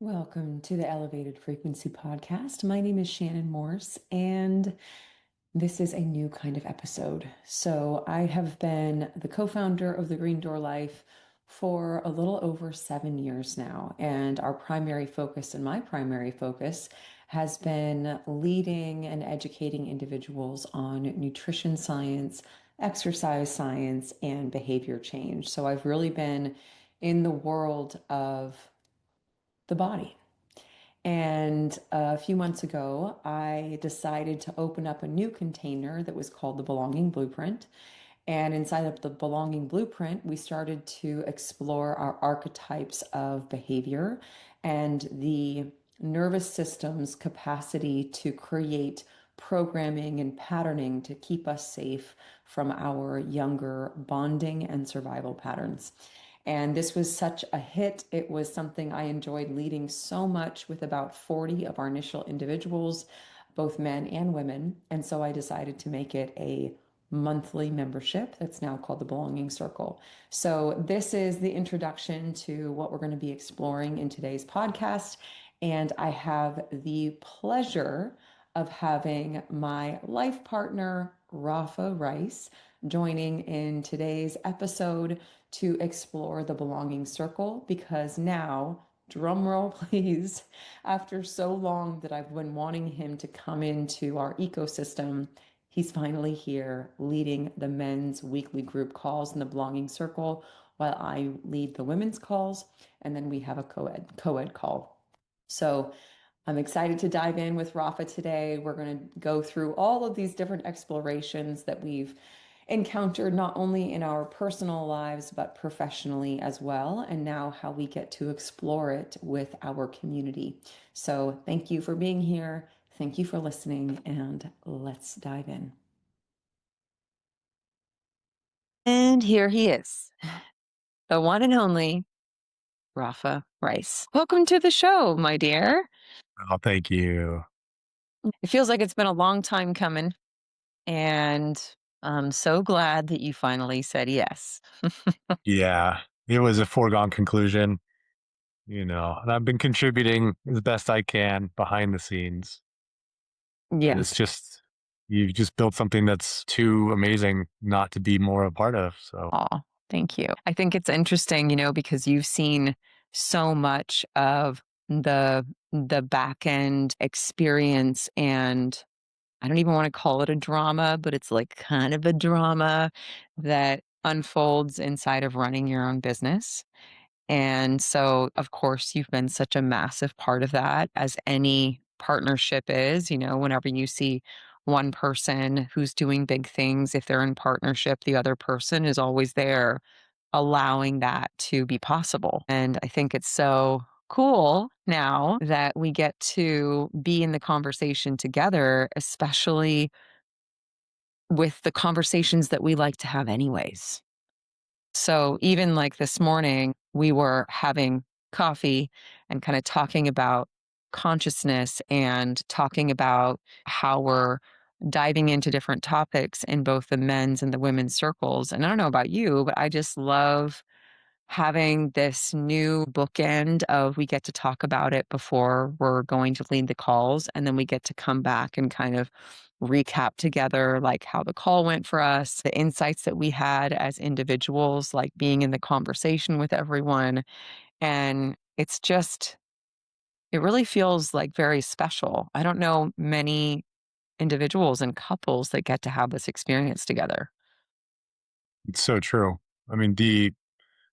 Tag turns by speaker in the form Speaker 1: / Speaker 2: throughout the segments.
Speaker 1: Welcome to the Elevated Frequency Podcast. My name is Shannon Morse, and this is a new kind of episode. So, I have been the co founder of the Green Door Life for a little over 7 years now. And our primary focus and my primary focus has been leading and educating individuals on nutrition science, exercise science, and behavior change. So, I've really been in the world of the body. And a few months ago, I decided to open up a new container that was called the Belonging Blueprint. And inside of the Belonging Blueprint, we started to explore our archetypes of behavior and the nervous system's capacity to create programming and patterning to keep us safe from our younger bonding and survival patterns. And this was such a hit. It was something I enjoyed leading so much with about 40 of our initial individuals, both men and women. And so I decided to make it a monthly membership that's now called the Belonging Circle. So, this is the introduction to what we're going to be exploring in today's podcast. And I have the pleasure of having my life partner, Rafa Rice, joining in today's episode to explore the Belonging Circle because now, drum roll please, after so long that I've been wanting him to come into our ecosystem, he's finally here leading the men's weekly group calls in the Belonging Circle while I lead the women's calls, and then we have a co-ed call. So I'm excited to dive in with Rafa today. We're going to go through all of these different explorations that we've encountered not only in our personal lives, but professionally as well, and now how we get to explore it with our community. So thank you for being here. Thank you for listening, and let's dive in. And here he is, the one and only Rafa Rice. Welcome to the show, my dear.
Speaker 2: Oh, thank you.
Speaker 1: It feels like it's been a long time coming, and I'm so glad that you finally said yes.
Speaker 2: Yeah, it was a foregone conclusion, and I've been contributing as best I can behind the scenes. And it's
Speaker 1: Yes.
Speaker 2: just, you've just built something that's too amazing not to be more a part of. So,
Speaker 1: Oh, thank you. I think it's interesting, because you've seen so much of the back end experience, and I don't even want to call it a drama, but it's like kind of a drama that unfolds inside of running your own business. And so, of course, you've been such a massive part of that, as any partnership is. Whenever you see one person who's doing big things, if they're in partnership, the other person is always there allowing that to be possible. And I think it's so cool now that we get to be in the conversation together, especially with the conversations that we like to have, anyways. So even like this morning, we were having coffee and kind of talking about consciousness and talking about how we're diving into different topics in both the men's and the women's circles. And I don't know about you, but I just love having this new bookend of we get to talk about it before we're going to lead the calls, and then we get to come back and kind of recap together like how the call went for us, the insights that we had as individuals, like being in the conversation with everyone. And it really feels like very special. I don't know many individuals and couples that get to have this experience together.
Speaker 2: it's so true. I mean, the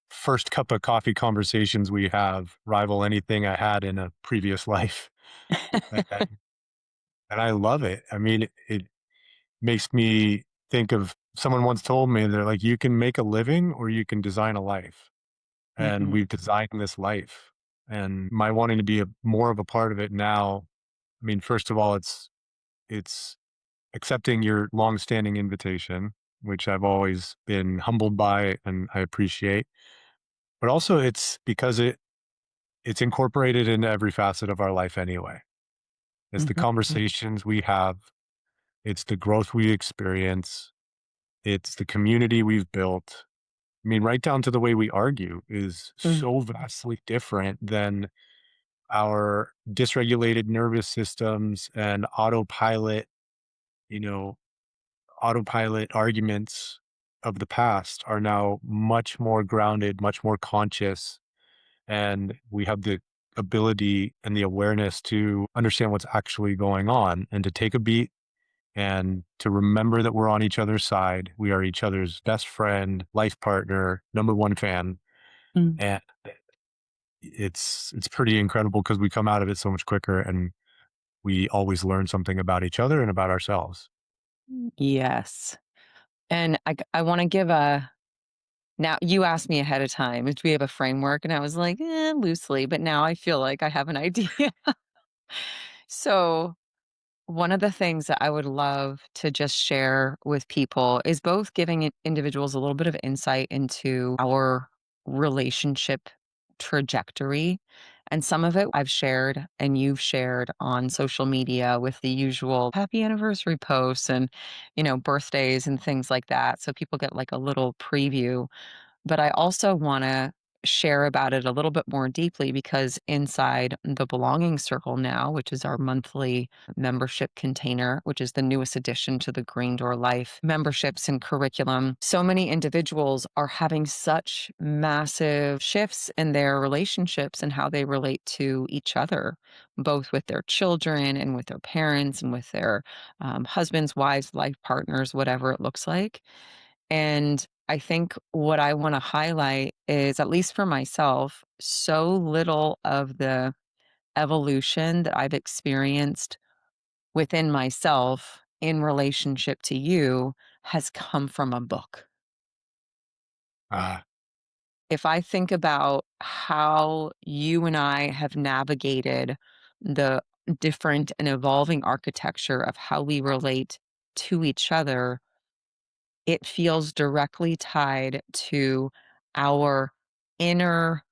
Speaker 2: first cup of coffee conversations we have rival anything I had in a previous life. And, and I love it. I mean, it makes me think of someone once told me, they're like, you can make a living or you can design a life. And
Speaker 1: Mhm.
Speaker 2: we've designed this life. And my wanting to be more of a part of it now, I mean, first of all, it's accepting your longstanding invitation, which I've always been humbled by and I appreciate. But also it's because it's incorporated into every facet of our life anyway. It's the
Speaker 1: Mhm.
Speaker 2: conversations we have, it's the growth we experience, it's the community we've built. I mean, right down to the way we argue is
Speaker 1: Mhm.
Speaker 2: so vastly different than our dysregulated nervous systems and you know, autopilot arguments of the past are now much more grounded, much more conscious, and we have the ability and the awareness to understand what's actually going on and to take a beat and to remember that we're on each other's side. We are each other's best friend, life partner, number one fan.
Speaker 1: Mm.
Speaker 2: And it's pretty incredible because we come out of it so much quicker and we always learn something about each other and about ourselves.
Speaker 1: Yes. And I want to give a now you asked me ahead of time, do we have a framework? And I was like, loosely, but now I feel like I have an idea. So one of the things that I would love to just share with people is both giving individuals a little bit of insight into our relationship trajectory. And some of it I've shared and you've shared on social media with the usual happy anniversary posts and, birthdays and things like that. So people get like a little preview, but I also wanna share about it a little bit more deeply because inside the Belonging Circle now, which is our monthly membership container, which is the newest addition to the Green Door Life memberships and curriculum, so many individuals are having such massive shifts in their relationships and how they relate to each other, both with their children and with their parents and with their, husbands, wives, life partners, whatever it looks like. And I think what I want to highlight is, at least for myself, so little of the evolution that I've experienced within myself in relationship to you has come from a book.
Speaker 2: Ah,
Speaker 1: If I think about how you and I have navigated the different and evolving architecture of how we relate to each other, it feels directly tied to our inner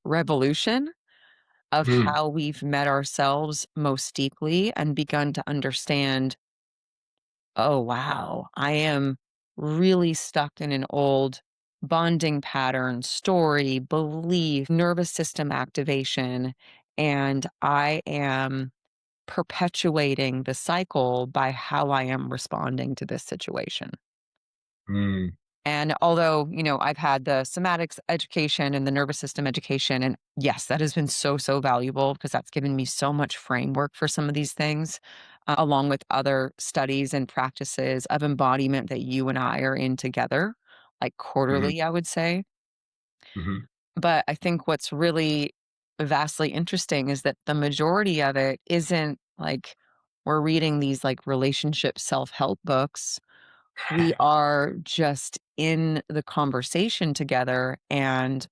Speaker 1: revolution of
Speaker 2: mm,
Speaker 1: how we've met ourselves most deeply and begun to understand, oh, wow, I am really stuck in an old bonding pattern, story, belief, nervous system activation. And I am perpetuating the cycle by how I am responding to this situation.
Speaker 2: mm,
Speaker 1: And although, I've had the somatics education and the nervous system education, and yes, that has been so, so valuable because that's given me so much framework for some of these things, along with other studies and practices of embodiment that you and I are in together, like
Speaker 2: mhm,
Speaker 1: quarterly, I would say.
Speaker 2: mhm,
Speaker 1: But I think what's really vastly interesting is that the majority of it isn't like we're reading these like relationship self help books. We are just in the conversation together and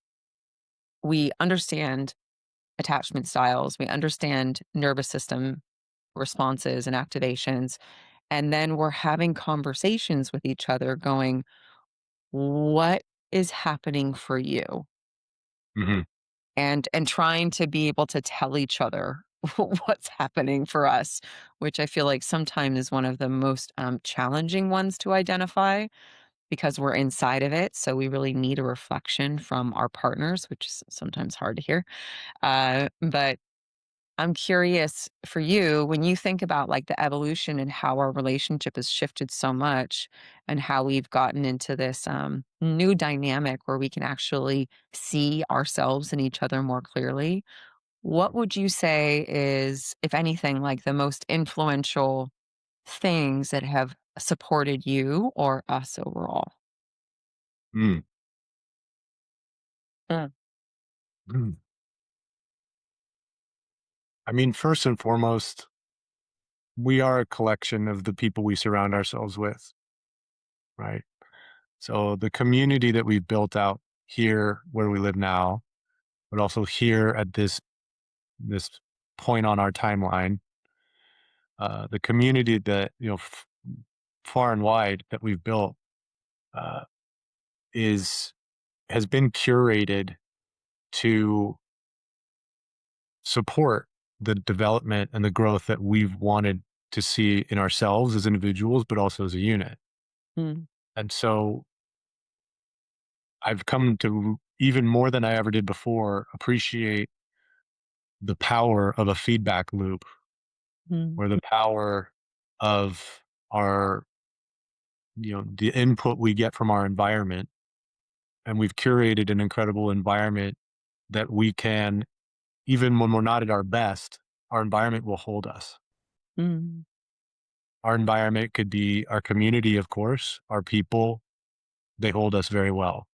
Speaker 1: we understand attachment styles, we understand nervous system responses and activations. And then we're having conversations with each other going, what is happening for you?
Speaker 2: mhm,
Speaker 1: And trying to be able to tell each other what's happening for us, which I feel like sometimes is one of the most challenging ones to identify because we're inside of it. So we really need a reflection from our partners, which is sometimes hard to hear. But I'm curious for you when you think about like the evolution and how our relationship has shifted so much and how we've gotten into this new dynamic where we can actually see ourselves and each other more clearly. What would you say is, if anything, like the most influential things that have supported you or us overall?
Speaker 2: mm, mm. I mean, first and foremost, we are a collection of the people we surround ourselves with, right? So the community that we've built out here where we live now, but also here at this point on our timeline, the community that far and wide that we've built uh, is has been curated to support the development and the growth that we've wanted to see in ourselves as individuals, but also as a unit.
Speaker 1: Mm,
Speaker 2: And so I've come to, even more than I ever did before, appreciate the power of a feedback loop,
Speaker 1: Mm,
Speaker 2: or the power of our, the input we get from our environment. And we've curated an incredible environment that we can, even when we're not at our best, our environment will hold us.
Speaker 1: mm,
Speaker 2: Our environment could be our community, of course, our people, they hold us very well.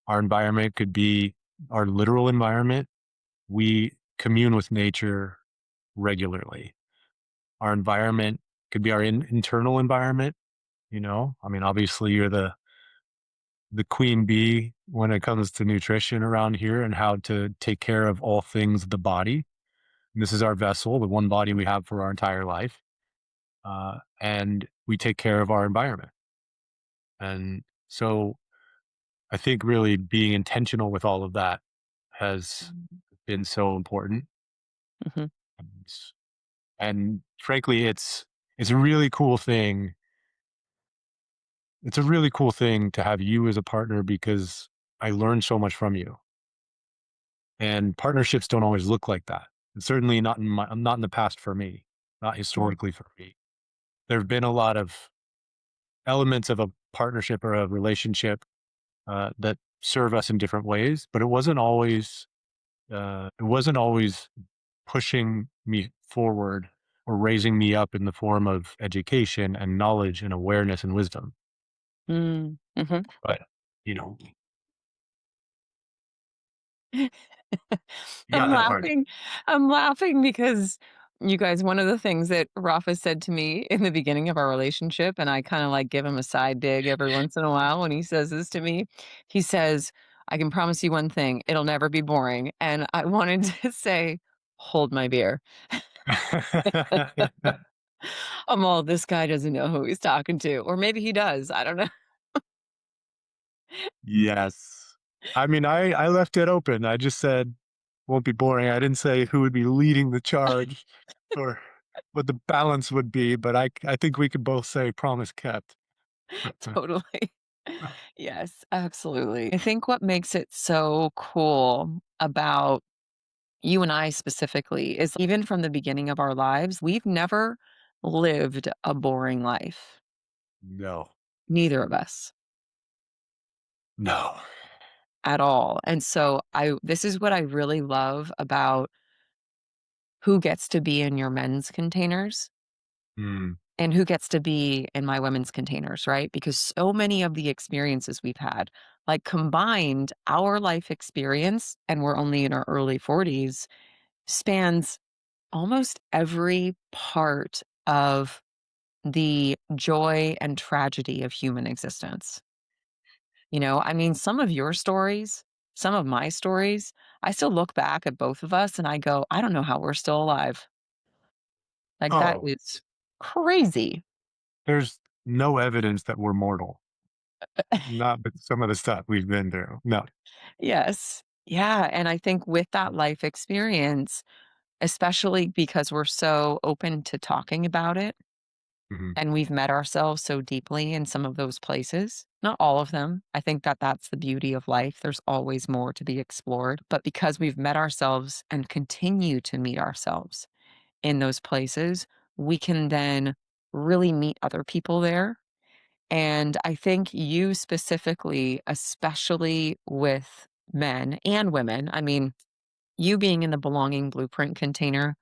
Speaker 2: Our environment could be our literal environment. We commune with nature regularly. Our environment could be our internal environment. I mean, obviously, you're the queen bee when it comes to nutrition around here and how to take care of all things the body. And this is our vessel, the one body we have for our entire life. And we take care of our environment. And so I think really being intentional with all of that has been so important.
Speaker 1: mhm,
Speaker 2: And and frankly, it's a really cool thing. It's a really cool thing to have you as a partner because I learned so much from you. And partnerships don't always look like that. And certainly not in the past for me, not
Speaker 1: mm,
Speaker 2: historically for me. There have been a lot of elements of a partnership or a relationship that serve us in different ways, but it wasn't always pushing me forward or raising me up in the form of education and knowledge and awareness and wisdom.
Speaker 1: mm, mhm.
Speaker 2: But you know, you
Speaker 1: I'm
Speaker 2: got that part.
Speaker 1: laughing. I'm laughing because you guys, one of the things that Rafa said to me in the beginning of our relationship, and I kind of like give him a side dig every once in a while when he says this to me. He says, I can promise you one thing, it'll never be boring. And I wanted to say, hold my beer. I'm all, this guy doesn't know who he's talking to. Or maybe he does. I don't know.
Speaker 2: Yes. I mean, I left it open. I just said, "Won't be boring." I didn't say who would be leading the charge or what the balance would be, but I think we could both say promise kept.
Speaker 1: Totally. Yes, absolutely. I think what makes it so cool about you and I specifically is even from the beginning of our lives, we've never lived a boring life.
Speaker 2: No.
Speaker 1: Neither of us
Speaker 2: No.
Speaker 1: at all. And so I this is what I really love about who gets to be in your men's containers
Speaker 2: Mm.
Speaker 1: and who gets to be in my women's containers, right? Because so many of the experiences we've had, like combined, our life experience, and we're only in our early 40s, spans almost every part of the joy and tragedy of human existence. I mean, some of your stories, some of my stories, I still look back at both of us and I go, I don't know how we're still alive. Like, that
Speaker 2: Oh,
Speaker 1: is crazy.
Speaker 2: there's no evidence that we're mortal. Not with some of the stuff we've been through. No.
Speaker 1: Yes. Yeah. And I think with that life experience, especially because we're so open to talking about it
Speaker 2: Mhm.
Speaker 1: and we've met ourselves so deeply in some of those places, not all of them. I think that that's the beauty of life. There's always more to be explored. But because we've met ourselves and continue to meet ourselves in those places, we can then really meet other people there. And I think you specifically, especially with men and women, I mean, you being in the belonging blueprint container,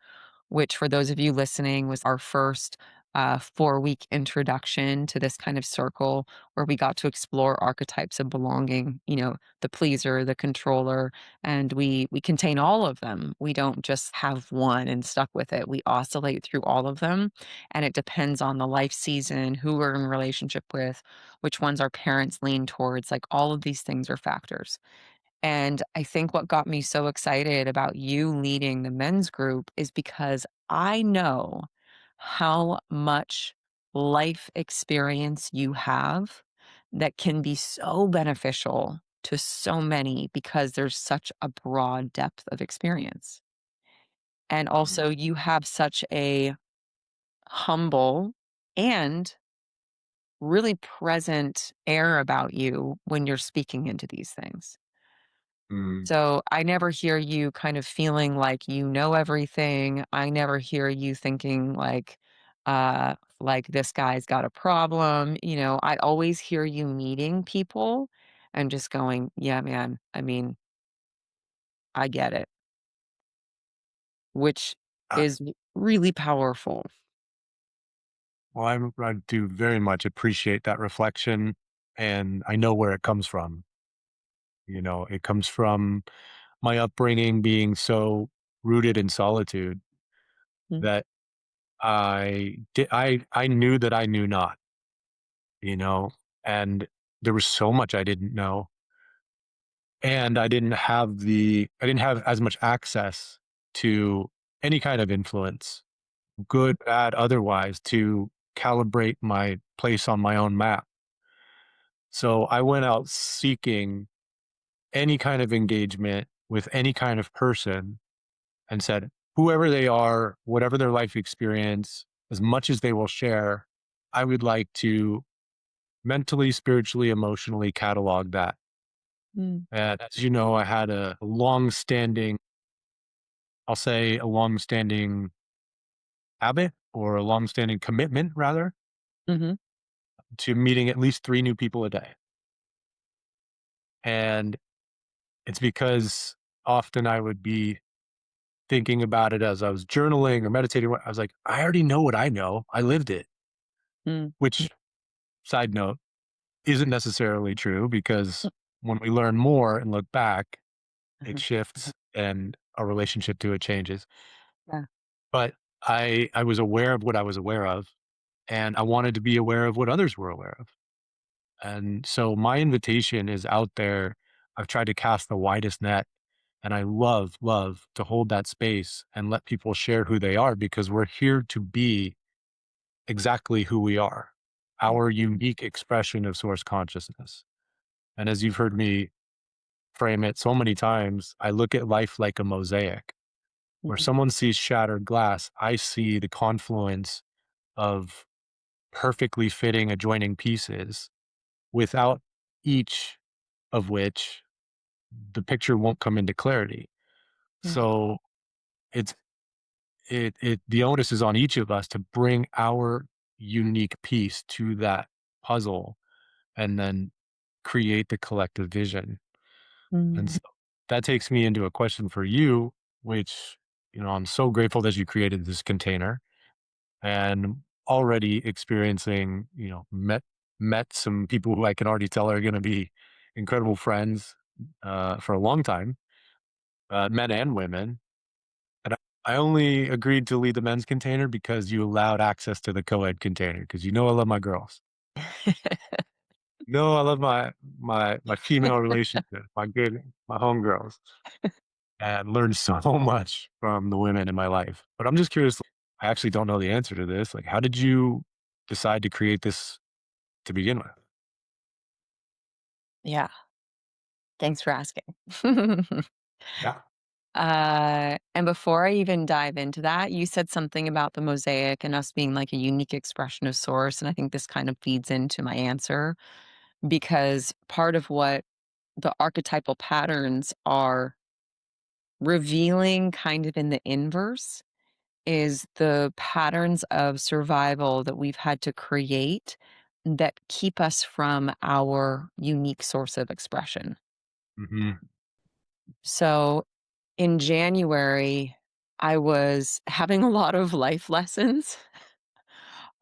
Speaker 1: which for those of you listening was our first 4-week introduction to this kind of circle where we got to explore archetypes of belonging, the pleaser, the controller, and we contain all of them. We don't just have one and stuck with it. We oscillate through all of them, and it depends on the life season, who we're in relationship with, which ones our parents lean towards. Like all of these things are factors. And I think what got me so excited about you leading the men's group is because I know how much life experience you have that can be so beneficial to so many because there's such a broad depth of experience. And also, you have such a humble and really present air about you when you're speaking into these things.
Speaker 2: Mm.
Speaker 1: So I never hear you kind of feeling like you know everything. I never hear you thinking like this guy's got a problem. I always hear you meeting people and just going, yeah, man, I mean, I get it, which
Speaker 2: Uh,
Speaker 1: is really powerful.
Speaker 2: well, I do very much appreciate that reflection, and I know where it comes from. It comes from my upbringing being so rooted in solitude
Speaker 1: Mm,
Speaker 2: that I knew that I knew not, you know, and there was so much I didn't know, and I didn't have as much access to any kind of influence, good, bad, otherwise, to calibrate my place on my own map. So I went out seeking any kind of engagement with any kind of person and said, whoever they are, whatever their life experience, as much as they will share, I would like to mentally, spiritually, emotionally catalog that.
Speaker 1: mm,
Speaker 2: And as you know, I had a long standing, I'll say a long standing habit or a long standing commitment, rather,
Speaker 1: mhm,
Speaker 2: to meeting at least three new people a day. And it's because often I would be thinking about it as I was journaling or meditating. I was like, I already know what I know. I lived it,
Speaker 1: mm,
Speaker 2: which, side note, isn't necessarily true because
Speaker 1: mm,
Speaker 2: when we learn more and look back, it
Speaker 1: uh-huh, uh-huh,
Speaker 2: shifts and our relationship to it changes.
Speaker 1: yeah,
Speaker 2: But I was aware of what I was aware of, and I wanted to be aware of what others were aware of. And so my invitation is out there. I've tried to cast the widest net, and I love to hold that space and let people share who they are because we're here to be exactly who we are,
Speaker 1: mm,
Speaker 2: our unique expression of source consciousness. And as you've heard me frame it so many times, I look at life like a mosaic. Where
Speaker 1: mhm,
Speaker 2: someone sees shattered glass, I see the confluence of perfectly fitting adjoining pieces without each of which the picture won't come into clarity.
Speaker 1: mm,
Speaker 2: So it's the onus is on each of us to bring our unique piece to that puzzle and then create the collective vision. And
Speaker 1: mm,
Speaker 2: so that takes me into a question for you, which, I'm so grateful that you created this container and already experiencing, met some people who I can already tell are going to be incredible friends for a long time, men and women. And I only agreed to lead the men's container because you allowed access to the co-ed container because I love my girls. No, I love my female relationship, my homegirls, and learned so much from the women in my life. But I'm just curious. I actually don't know the answer to this. Like, how did you decide to create this to begin with?
Speaker 1: yeah, thanks for asking.
Speaker 2: Yeah.
Speaker 1: And before I even dive into that, you said something about the mosaic and us being like a unique expression of source. And I think this kind of feeds into my answer because part of what the archetypal patterns are revealing kind of in the inverse is the patterns of survival that we've had to create that keep us from our unique source of expression.
Speaker 2: Hmm.
Speaker 1: So in January, I was having a lot of life lessons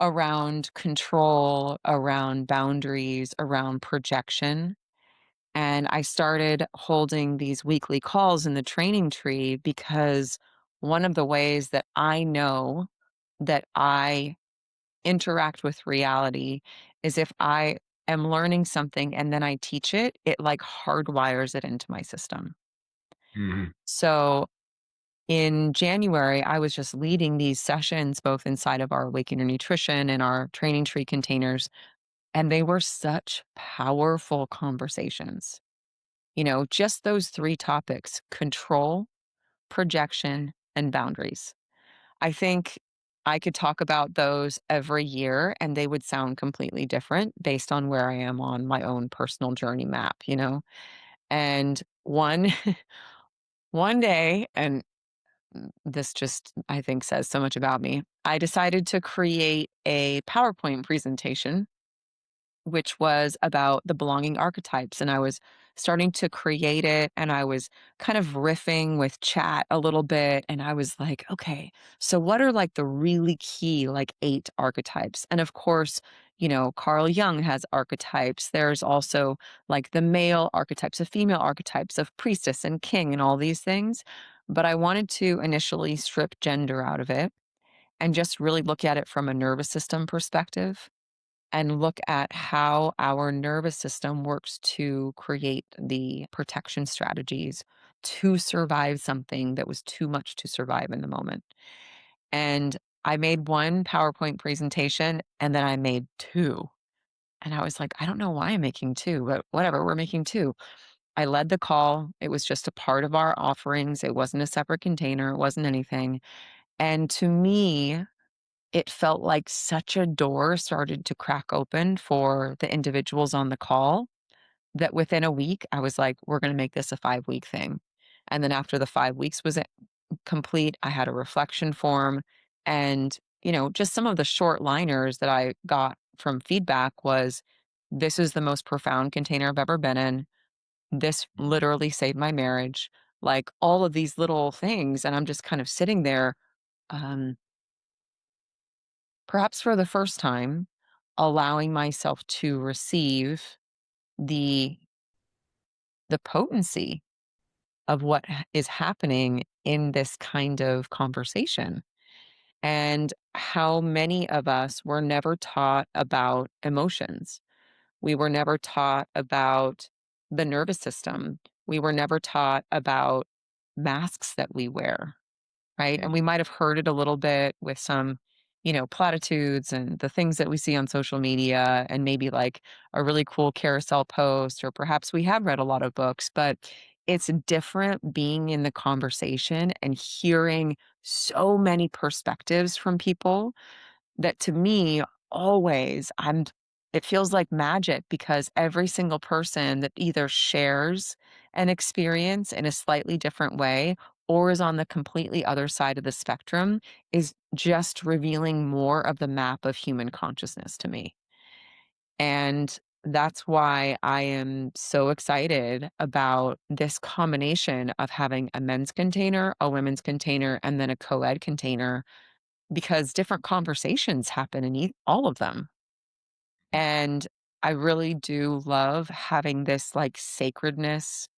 Speaker 1: around control, around boundaries, around projection. And I started holding these weekly calls in the training tree because one of the ways that I know that I interact with reality is if I am learning something and then I teach it, it like hardwires it into my system.
Speaker 2: Hmm.
Speaker 1: So in January, I was just leading these sessions both inside of our Awaken Your Nutrition and our training tree containers, and they were such powerful conversations. Just those three topics: control, projection, and boundaries. I think I could talk about those every year and they would sound completely different based on where I am on my own personal journey map. And one day, and this just, I think, says so much about me, I decided to create a PowerPoint presentation which was about the belonging archetypes. And I was starting to create it and I was kind of riffing with chat a little bit. And I was like, okay, so what are like the really key, like 8 archetypes? And of course, Carl Jung has archetypes. There's also like the male archetypes, the female archetypes of priestess and king and all these things. But I wanted to initially strip gender out of it and just really look at it from a nervous system perspective and look at how our nervous system works to create the protection strategies to survive something that was too much to survive in the moment. And I made one PowerPoint presentation and then I made two. And I was like, I don't know why I'm making two, but whatever, we're making two. I led the call. It was just a part of our offerings. It wasn't a separate container, it wasn't anything. And to me, it felt like such a door started to crack open for the individuals on the call that within a week, I was like, we're going to make this a 5-week thing. And then after the 5 weeks was complete, I had a reflection form. And, just some of the short liners that I got from feedback was this is the most profound container I've ever been in. This
Speaker 2: Mhm.
Speaker 1: literally saved my marriage. Like all of these little things. And I'm just kind of sitting there. Um, Perhaps for the first time, allowing myself to receive the the potency of what is happening in this kind of conversation, and how many of us were never taught about emotions. We were never taught about the nervous system. We were never taught about masks that we wear. Right? And we
Speaker 2: Mhm.
Speaker 1: might have heard it a little bit with some, platitudes and the things that we see on social media and maybe like a really cool carousel post, or perhaps we have read a lot of books, but it's different being in the conversation and hearing so many perspectives from people that to me always it feels like magic because every single person that either shares an experience in a slightly different way or is on the completely other side of the spectrum is just revealing more of the map of human consciousness to me. And that's why I am so excited about this combination of having a men's container, a women's container, and then a co ed container because different conversations happen in all of them. And I really do love having this like sacredness,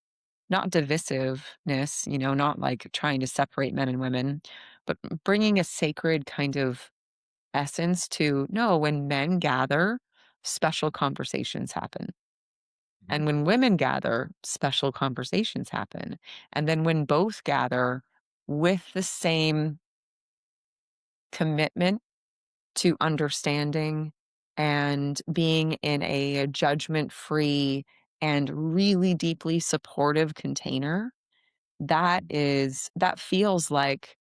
Speaker 1: not divisiveness, not like trying to separate men and women, but bringing a sacred kind of essence to no, when men gather, special conversations happen.
Speaker 2: Mhm.
Speaker 1: And when women gather, special conversations happen. And then when both gather with the same commitment to understanding and being in a judgment free and really deeply supportive container, that feels like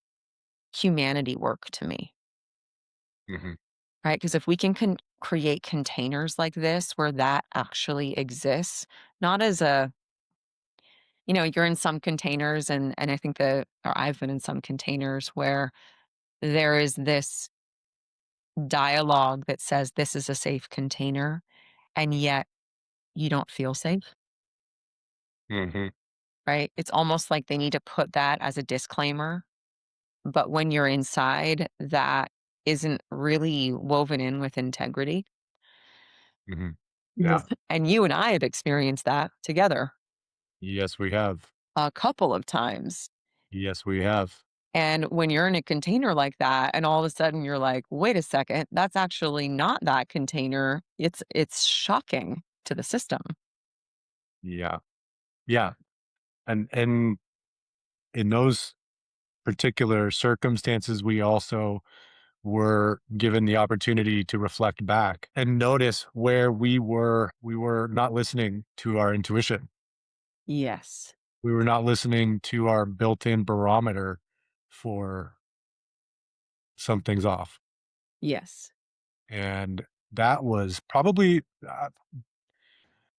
Speaker 1: humanity work to me,
Speaker 2: Mhm.
Speaker 1: right? Because if we can create containers like this where that actually exists, not as you're in some containers, and I think or I've been in some containers where there is this dialogue that says this is a safe container, and yet you don't feel safe,
Speaker 2: Mhm.
Speaker 1: right? It's almost like they need to put that as a disclaimer, but when you're inside, that isn't really woven in with integrity.
Speaker 2: Mhm.
Speaker 1: Yes.
Speaker 2: Yeah.
Speaker 1: And you and I have experienced that together
Speaker 2: Yes, we have.
Speaker 1: a couple of times.
Speaker 2: Yes, we have.
Speaker 1: And when you're in a container like that, and all of a sudden you're like, wait a second, that's actually not that container. It's shocking to the system.
Speaker 2: Yeah. Yeah. And in those particular circumstances, we also were given the opportunity to reflect back and notice where we were not listening to our intuition.
Speaker 1: Yes.
Speaker 2: We were not listening to our built-in barometer for something's off.
Speaker 1: Yes.
Speaker 2: And that was probably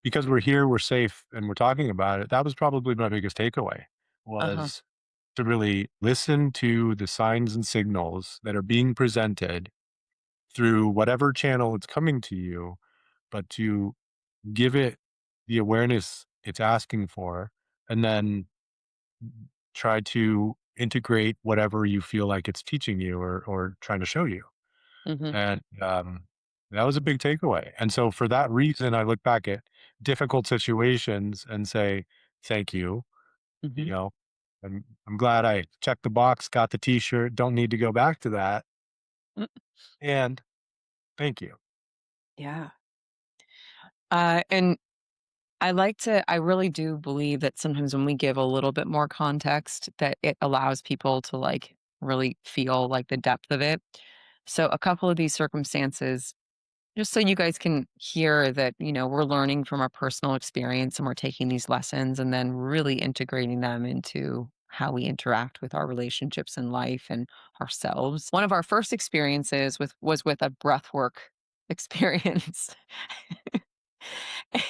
Speaker 2: because we're here, we're safe, and we're talking about it, that was probably my biggest takeaway
Speaker 1: Uh-huh.
Speaker 2: was to really listen to the signs and signals that are being presented through whatever channel it's coming to you, but to give it the awareness it's asking for, and then try to integrate whatever you feel like it's teaching you or trying to show you.
Speaker 1: Mhm.
Speaker 2: And that was a big takeaway. And so for that reason, I look back at difficult situations and say, thank you.
Speaker 1: Mhm.
Speaker 2: You know, I'm glad I checked the box, got the t-shirt, don't need to go back to that.
Speaker 1: Mm,
Speaker 2: And thank you.
Speaker 1: yeah. And I really do believe that sometimes when we give a little bit more context, that it allows people to like really feel like the depth of it. So a couple of these circumstances, just so you guys can hear that, we're learning from our personal experience and we're taking these lessons and then really integrating them into how we interact with our relationships in life and ourselves. One of our first experiences was with a breathwork experience.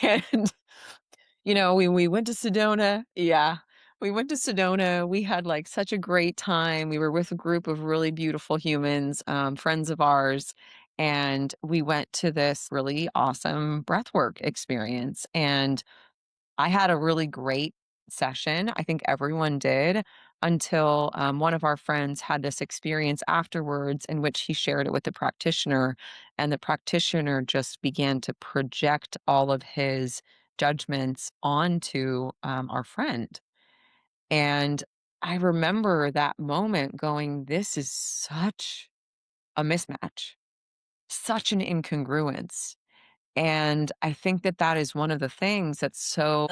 Speaker 1: And we went to Sedona. Yeah. We went to Sedona. We had like such a great time. We were with a group of really beautiful humans, friends of ours. And we went to this really awesome breathwork experience. And I had a really great session. I think everyone did until one of our friends had this experience afterwards in which he shared it with the practitioner. And the practitioner just began to project all of his judgments onto our friend. And I remember that moment going, this is such a mismatch, such an incongruence. And I think that that is one of the things that's so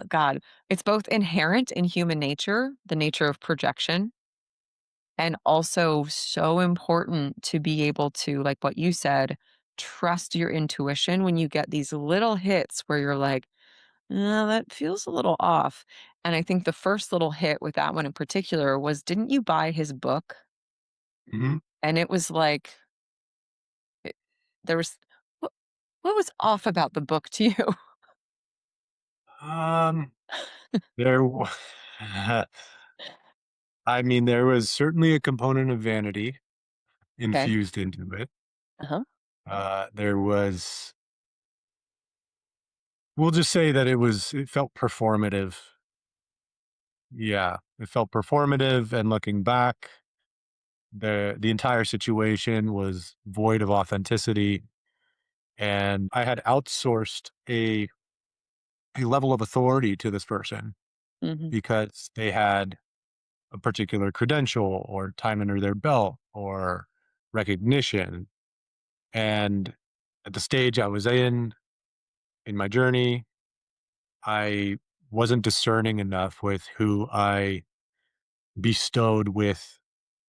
Speaker 1: God, it's both inherent in human nature, the nature of projection, and also so important to be able to, like what you said, trust your intuition when you get these little hits where you're like, that feels a little off." And I think the first little hit with that one in particular was, didn't you buy his book?
Speaker 2: Mhm.
Speaker 1: And it was like, it, there was, what, what was off about the book to you?
Speaker 2: Um, there, I mean, there was certainly a component of vanity
Speaker 1: Okay.
Speaker 2: infused into it.
Speaker 1: Uh-huh.
Speaker 2: There was, we'll just say that it felt performative. Yeah, it felt performative. And looking back, the entire situation was void of authenticity. And I had outsourced a level of authority to this person
Speaker 1: Mhm.
Speaker 2: because they had a particular credential or time under their belt or recognition. And at the stage I was in my journey, I wasn't discerning enough with who I bestowed with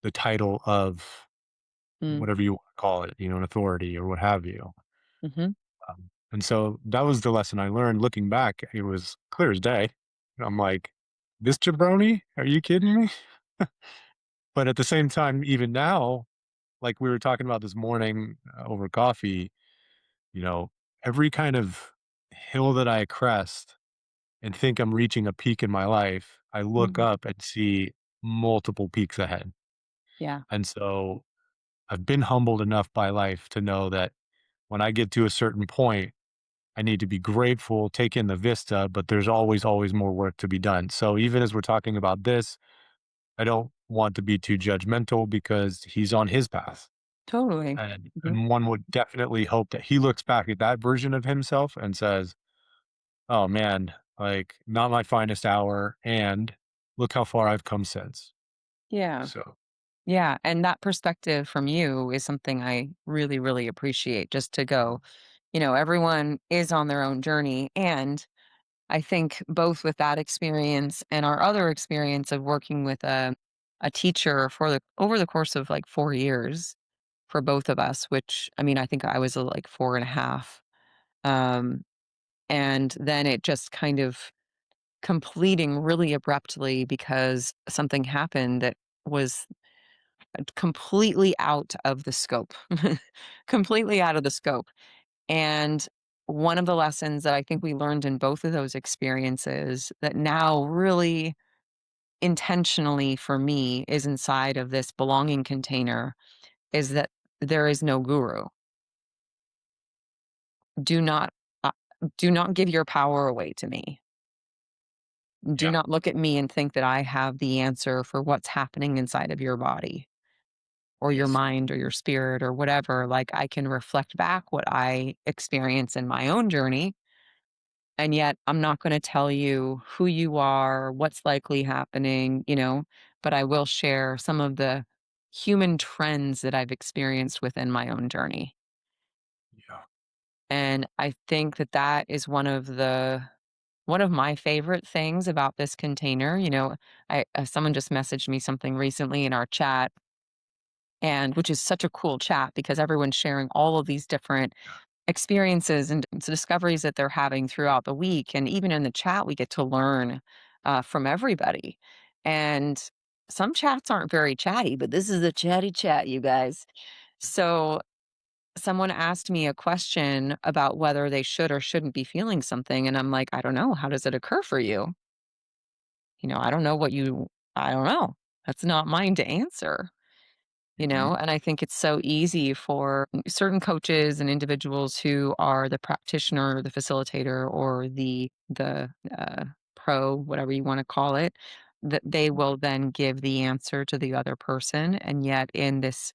Speaker 2: the title of
Speaker 1: Mm.
Speaker 2: whatever you want to call it, an authority or what have you.
Speaker 1: Mhm.
Speaker 2: And so that was the lesson I learned. Looking back, it was clear as day. I'm like, this jabroni? Are you kidding me? But at the same time, even now, like we were talking about this morning over coffee, you know, every kind of hill that I crest and think I'm reaching a peak in my life, I look
Speaker 1: Mhm.
Speaker 2: up and see multiple peaks ahead.
Speaker 1: Yeah,
Speaker 2: And so I've been humbled enough by life to know that when I get to a certain point, I need to be grateful, take in the vista, but there's always, always more work to be done. So even as we're talking about this, I don't want to be too judgmental because he's on his path.
Speaker 1: totally.
Speaker 2: And
Speaker 1: Mhm.
Speaker 2: and one would definitely hope that he looks back at that version of himself and says, "Oh man, like not my finest hour, and look how far I've come since."
Speaker 1: Yeah.
Speaker 2: So,
Speaker 1: Yeah, and that perspective from you is something I really, really appreciate, just to go, everyone is on their own journey, and I think both with that experience and our other experience of working with a teacher for the over the course of, like, 4 years for both of us, which, I mean, I think I was, like, 4.5, um, and then it just kind of completing really abruptly because something happened that was completely out of the scope, completely out of the scope. And one of the lessons that I think we learned in both of those experiences that now really intentionally for me is inside of this belonging container is that there is no guru. Do not uh, do not give your power away to me. Do
Speaker 2: Yeah.
Speaker 1: not look at me and think that I have the answer for what's happening inside of your body or your
Speaker 2: Yes.
Speaker 1: mind or your spirit or whatever. Like I can reflect back what I experience in my own journey. And yet I'm not going to tell you who you are, what's likely happening, but I will share some of the human trends that I've experienced within my own journey.
Speaker 2: Yeah.
Speaker 1: And I think that that is one of my favorite things about this container. I someone just messaged me something recently in our chat, and which is such a cool chat because everyone's sharing all of these different experiences and discoveries that they're having throughout the week. And even in the chat, we get to learn from everybody. And some chats aren't very chatty, but this is a chatty chat, you guys. So someone asked me a question about whether they should or shouldn't be feeling something. And I'm like, I don't know. How does it occur for you? I don't know I don't know. That's not mine to answer.
Speaker 2: Mhm.
Speaker 1: And I think it's so easy for certain coaches and individuals who are the practitioner, the facilitator, or the pro, whatever you want to call it, that they will then give the answer to the other person. And yet, in this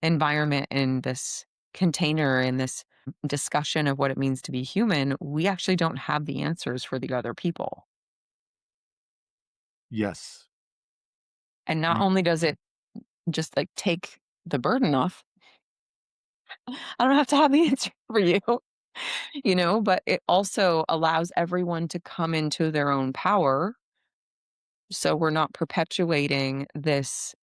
Speaker 1: environment, in this container, in this discussion of what it means to be human, we actually don't have the answers for the other people.
Speaker 2: Yes.
Speaker 1: And not
Speaker 2: We
Speaker 1: only does it just like take the burden off, I don't have to have the answer for you. But it also allows everyone to come into their own power. So we're not perpetuating this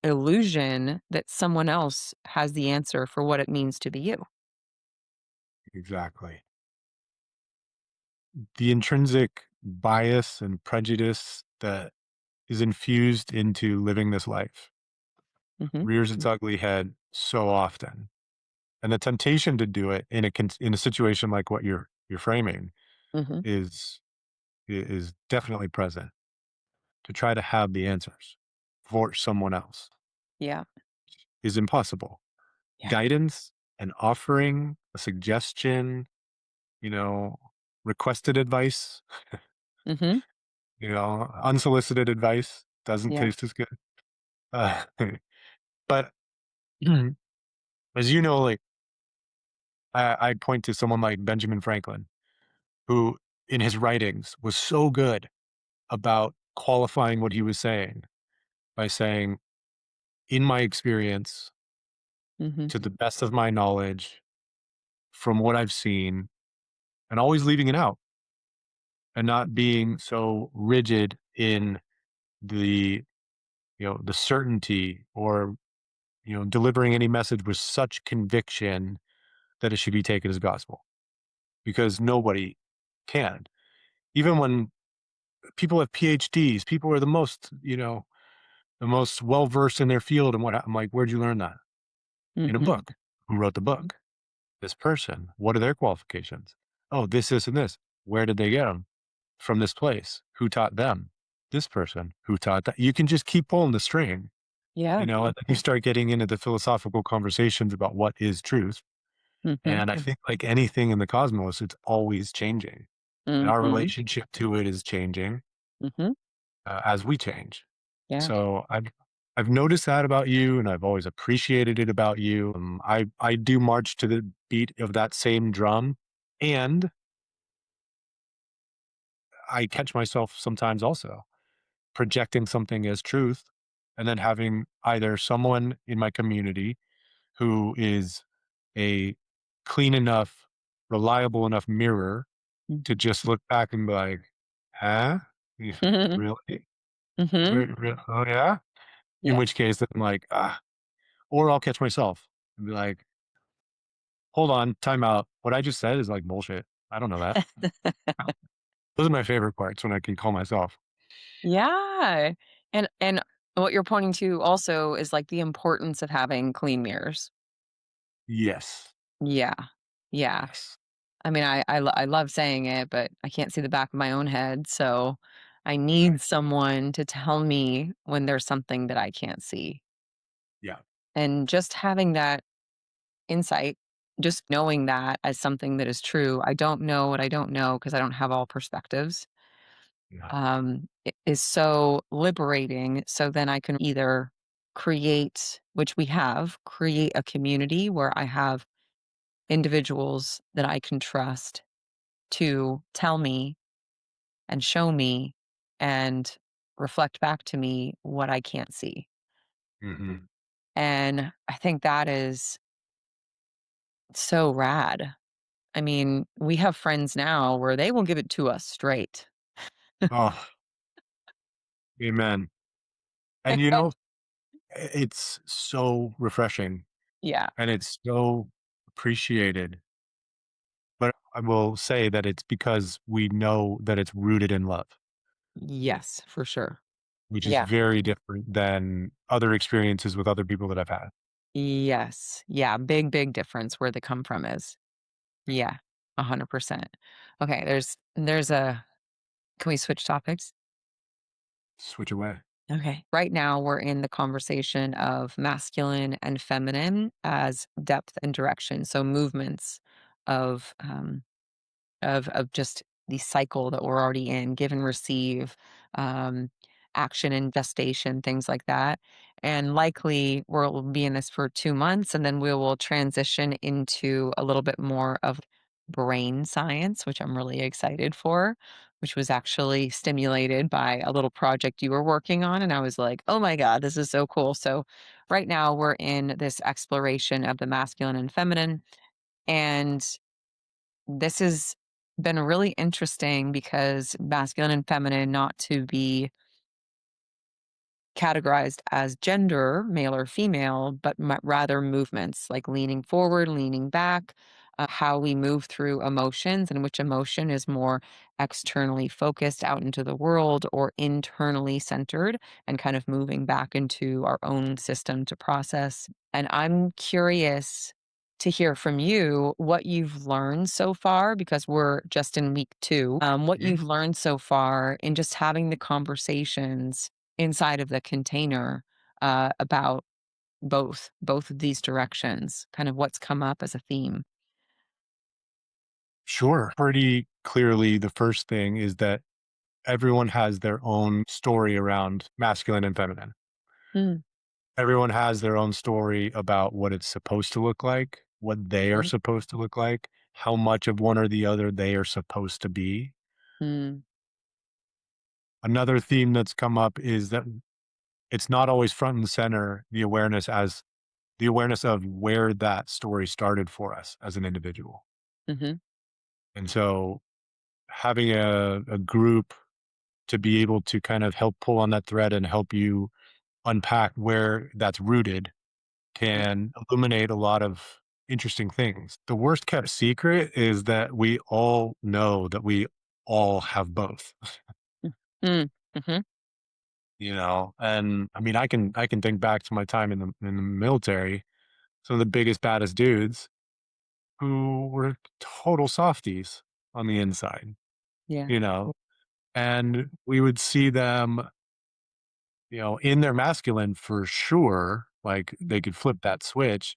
Speaker 1: illusion that someone else has the answer for what it means to be you.
Speaker 2: exactly. The intrinsic bias and prejudice that is infused into living this life
Speaker 1: Hmm.
Speaker 2: rears its ugly head so often. And the temptation to do it in a situation like what you're framing
Speaker 1: Hmm.
Speaker 2: is is definitely present, to try to have the answers for someone else
Speaker 1: Yeah.
Speaker 2: is impossible.
Speaker 1: Yeah.
Speaker 2: Guidance, an offering, a suggestion, you know, requested advice,
Speaker 1: Hmm.
Speaker 2: unsolicited advice doesn't
Speaker 1: Yeah.
Speaker 2: taste as good. Uh, but as you know, like I point to someone like Benjamin Franklin, who in his writings was so good about qualifying what he was saying by saying, in my experience,
Speaker 1: Hmm.
Speaker 2: to the best of my knowledge, from what I've seen, and always leaving it out and not being so rigid in the, the certainty or, delivering any message with such conviction that it should be taken as gospel because nobody can. Even when people have PhDs, people are the most well versed in their field. And what I'm like, where'd you learn that? In a
Speaker 1: Hmm.
Speaker 2: book. Who wrote the book? This person. What are their qualifications? Oh, this, and this. Where did they get them? From this place. Who taught them? This person. Who taught that? You can just keep pulling the string,
Speaker 1: Yeah.
Speaker 2: and then you start getting into the philosophical conversations about what is truth.
Speaker 1: Hmm.
Speaker 2: And I think like anything in the cosmos, it's always changing. And our
Speaker 1: Hmm.
Speaker 2: relationship to it is changing
Speaker 1: Hmm.
Speaker 2: as we change.
Speaker 1: Yeah.
Speaker 2: So I've noticed that about you, and I've always appreciated it about you. I do march to the beat of that same drum, and I catch myself sometimes also projecting something as truth, and then having either someone in my community who is a clean enough, reliable enough mirror to just look back and be like, "Huh? Yeah,
Speaker 1: Hmm.
Speaker 2: really?
Speaker 1: Hmm.
Speaker 2: Oh yeah." In
Speaker 1: Yeah.
Speaker 2: which case, I'm like, ah. Or I'll catch myself and be like, "Hold on, time out. What I just said is like bullshit. I don't know that." Those are my favorite parts when I can call myself.
Speaker 1: Yeah. And what you're pointing to also is like the importance of having clean mirrors.
Speaker 2: Yes.
Speaker 1: Yeah. Yeah.
Speaker 2: Yes.
Speaker 1: I mean, I love saying it, but I can't see the back of my own head, so I need someone to tell me when there's something that I can't see.
Speaker 2: Yeah.
Speaker 1: And just having that insight, just knowing that as something that is true, I don't know what I don't know because I don't have all perspectives,
Speaker 2: Yeah.
Speaker 1: is so liberating. So then I can either create, which we have, create a community where I have individuals that I can trust to tell me and show me and reflect back to me what I can't see.
Speaker 2: Hmm.
Speaker 1: And I think that is so rad. I mean, we have friends now where they will give it to us straight.
Speaker 2: Oh, amen. And it's so refreshing
Speaker 1: Yeah.
Speaker 2: and it's so appreciated. But I will say that it's because we know that it's rooted in love,
Speaker 1: Yes, for sure.
Speaker 2: which is
Speaker 1: Yeah.
Speaker 2: very different than other experiences with other people that I've had.
Speaker 1: Yes. Yeah. Big, big difference where they come from is. Yeah. 100%. Okay. There's a, can we switch topics?
Speaker 2: Switch away.
Speaker 1: Okay. Right now, we're in the conversation of masculine and feminine as depth and direction. So movements of just the cycle that we're already in, give and receive, um, action and gestation, things like that. And likely we'll be in this for 2 months, and then we will transition into a little bit more of brain science, which I'm really excited for, which was actually stimulated by a little project you were working on. And I was like, oh my God, this is so cool. So, right now we're in this exploration of the masculine and feminine. And this has been really interesting because masculine and feminine, not to be categorized as gender, male or female, but rather movements like leaning forward, leaning back, how we move through emotions and which emotion is more externally focused out into the world or internally centered and kind of moving back into our own system to process. And I'm curious to hear from you what you've learned so far because we're just in week two. What
Speaker 2: Mhm.
Speaker 1: you've learned so far in just having the conversations inside of the container, about both of these directions, kind of what's come up as a theme.
Speaker 2: Sure. Pretty clearly, the first thing is that everyone has their own story around masculine and feminine.
Speaker 1: Mm,
Speaker 2: Everyone has their own story about what it's supposed to look like, what they are
Speaker 1: mhm,
Speaker 2: supposed to look like, how much of one or the other they are supposed to be.
Speaker 1: mm,
Speaker 2: Another theme that's come up is that it's not always front and center the awareness of where that story started for us as an individual.
Speaker 1: mhm,
Speaker 2: And so having a group to be able to kind of help pull on that thread and help you unpack where that's rooted
Speaker 1: mm,
Speaker 2: can illuminate a lot of interesting things. The worst kept secret is that we all know that we all have both,
Speaker 1: mm, mm, mhm,
Speaker 2: and I mean, I can think back to my time in the military, some of the biggest, baddest dudes who were total softies on the inside,
Speaker 1: yeah,
Speaker 2: you know, and we would see them, in their masculine for sure, like
Speaker 1: mm,
Speaker 2: they could flip that switch.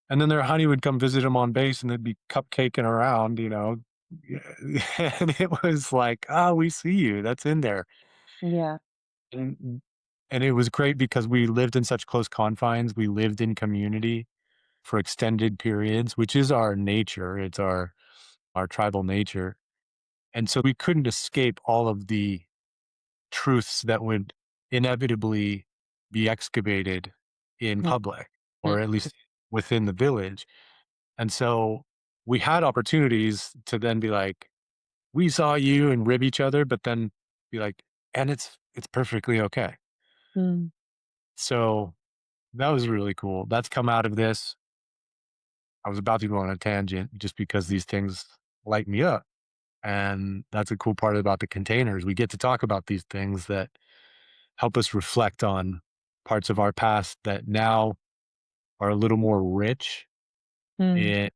Speaker 2: And then their honey would come visit them on base and they'd be cupcaking around, and it was like, "Oh, we see you. That's in there."
Speaker 1: yeah,
Speaker 2: And and it was great because we lived in such close confines. We lived in community for extended periods, which is our nature. It's our tribal nature. And so we couldn't escape all of the truths that would inevitably be excavated in
Speaker 1: mm,
Speaker 2: public,
Speaker 1: mm,
Speaker 2: or at least within the village. And so we had opportunities to then be like, "We saw you," and rib each other, but then be like, "And it's perfectly okay."
Speaker 1: mm,
Speaker 2: So that was really cool. That's come out of this. I was about to go on a tangent just because these things light me up. And that's a cool part about the containers. We get to talk about these things that help us reflect on parts of our past that now are a little more rich
Speaker 1: mm,
Speaker 2: in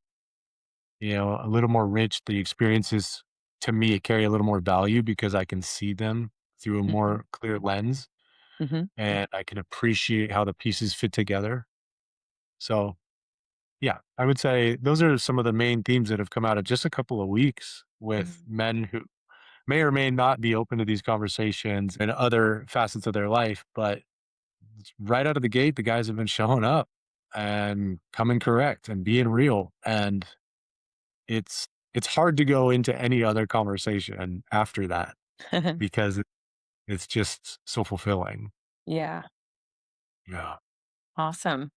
Speaker 2: a little more rich. The experiences to me carry a little more value because I can see them through a
Speaker 1: Mhm.
Speaker 2: more clear lens
Speaker 1: Mhm.
Speaker 2: and I can appreciate how the pieces fit together. So, yeah, I would say those are some of the main themes that have come out of just a couple of weeks with
Speaker 1: Mhm.
Speaker 2: men who may or may not be open to these conversations and other facets of their life. But right out of the gate, the guys have been showing up and coming correct and being real. And it's hard to go into any other conversation after that because it's just so fulfilling.
Speaker 1: Yeah.
Speaker 2: Yeah.
Speaker 1: Awesome.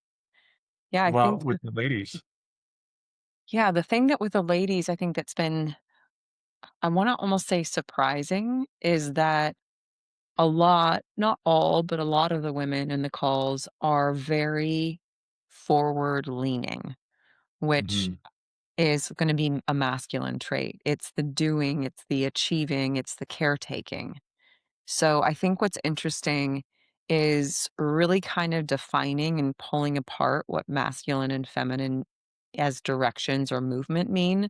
Speaker 1: Yeah, I
Speaker 2: Well,
Speaker 1: think
Speaker 2: with the ladies.
Speaker 1: yeah, the thing that with the ladies, I think that's been, I wanna almost say surprising, is that a lot, not all, but a lot of the women in the calls are very forward leaning, which
Speaker 2: Mhm,
Speaker 1: is gonna be a masculine trait. It's the doing, it's the achieving, it's the caretaking. So I think what's interesting is really kind of defining and pulling apart what masculine and feminine as directions or movement mean.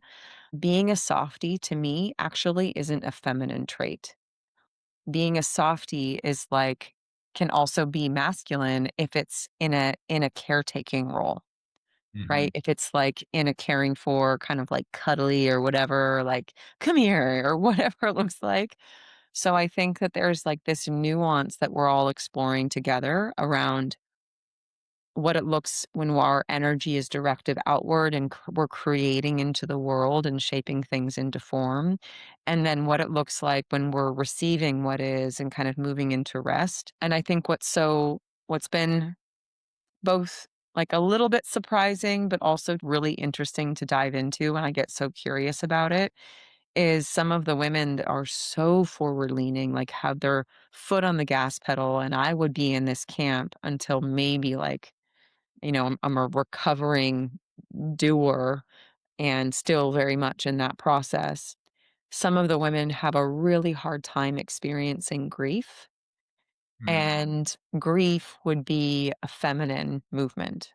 Speaker 1: Being a softie to me actually isn't a feminine trait. Being a softie is like can also be masculine if it's in a caretaking role, right?
Speaker 2: mhm,
Speaker 1: If it's like in a caring for kind of like cuddly or whatever, like come here or whatever it looks like. So I think that there's like this nuance that we're all exploring together around what it looks when our energy is directed outward and we're creating into the world and shaping things into form. And then what it looks like when we're receiving what is and kind of moving into rest. And I think what's been both like a little bit surprising, but also really interesting to dive into. And I get so curious about it is some of the women that are so forward leaning, like have their foot on the gas pedal. And I would be in this camp until maybe like, I'm a recovering doer and still very much in that process. Some of the women have a really hard time experiencing grief,
Speaker 2: mm,
Speaker 1: and grief would be a feminine movement.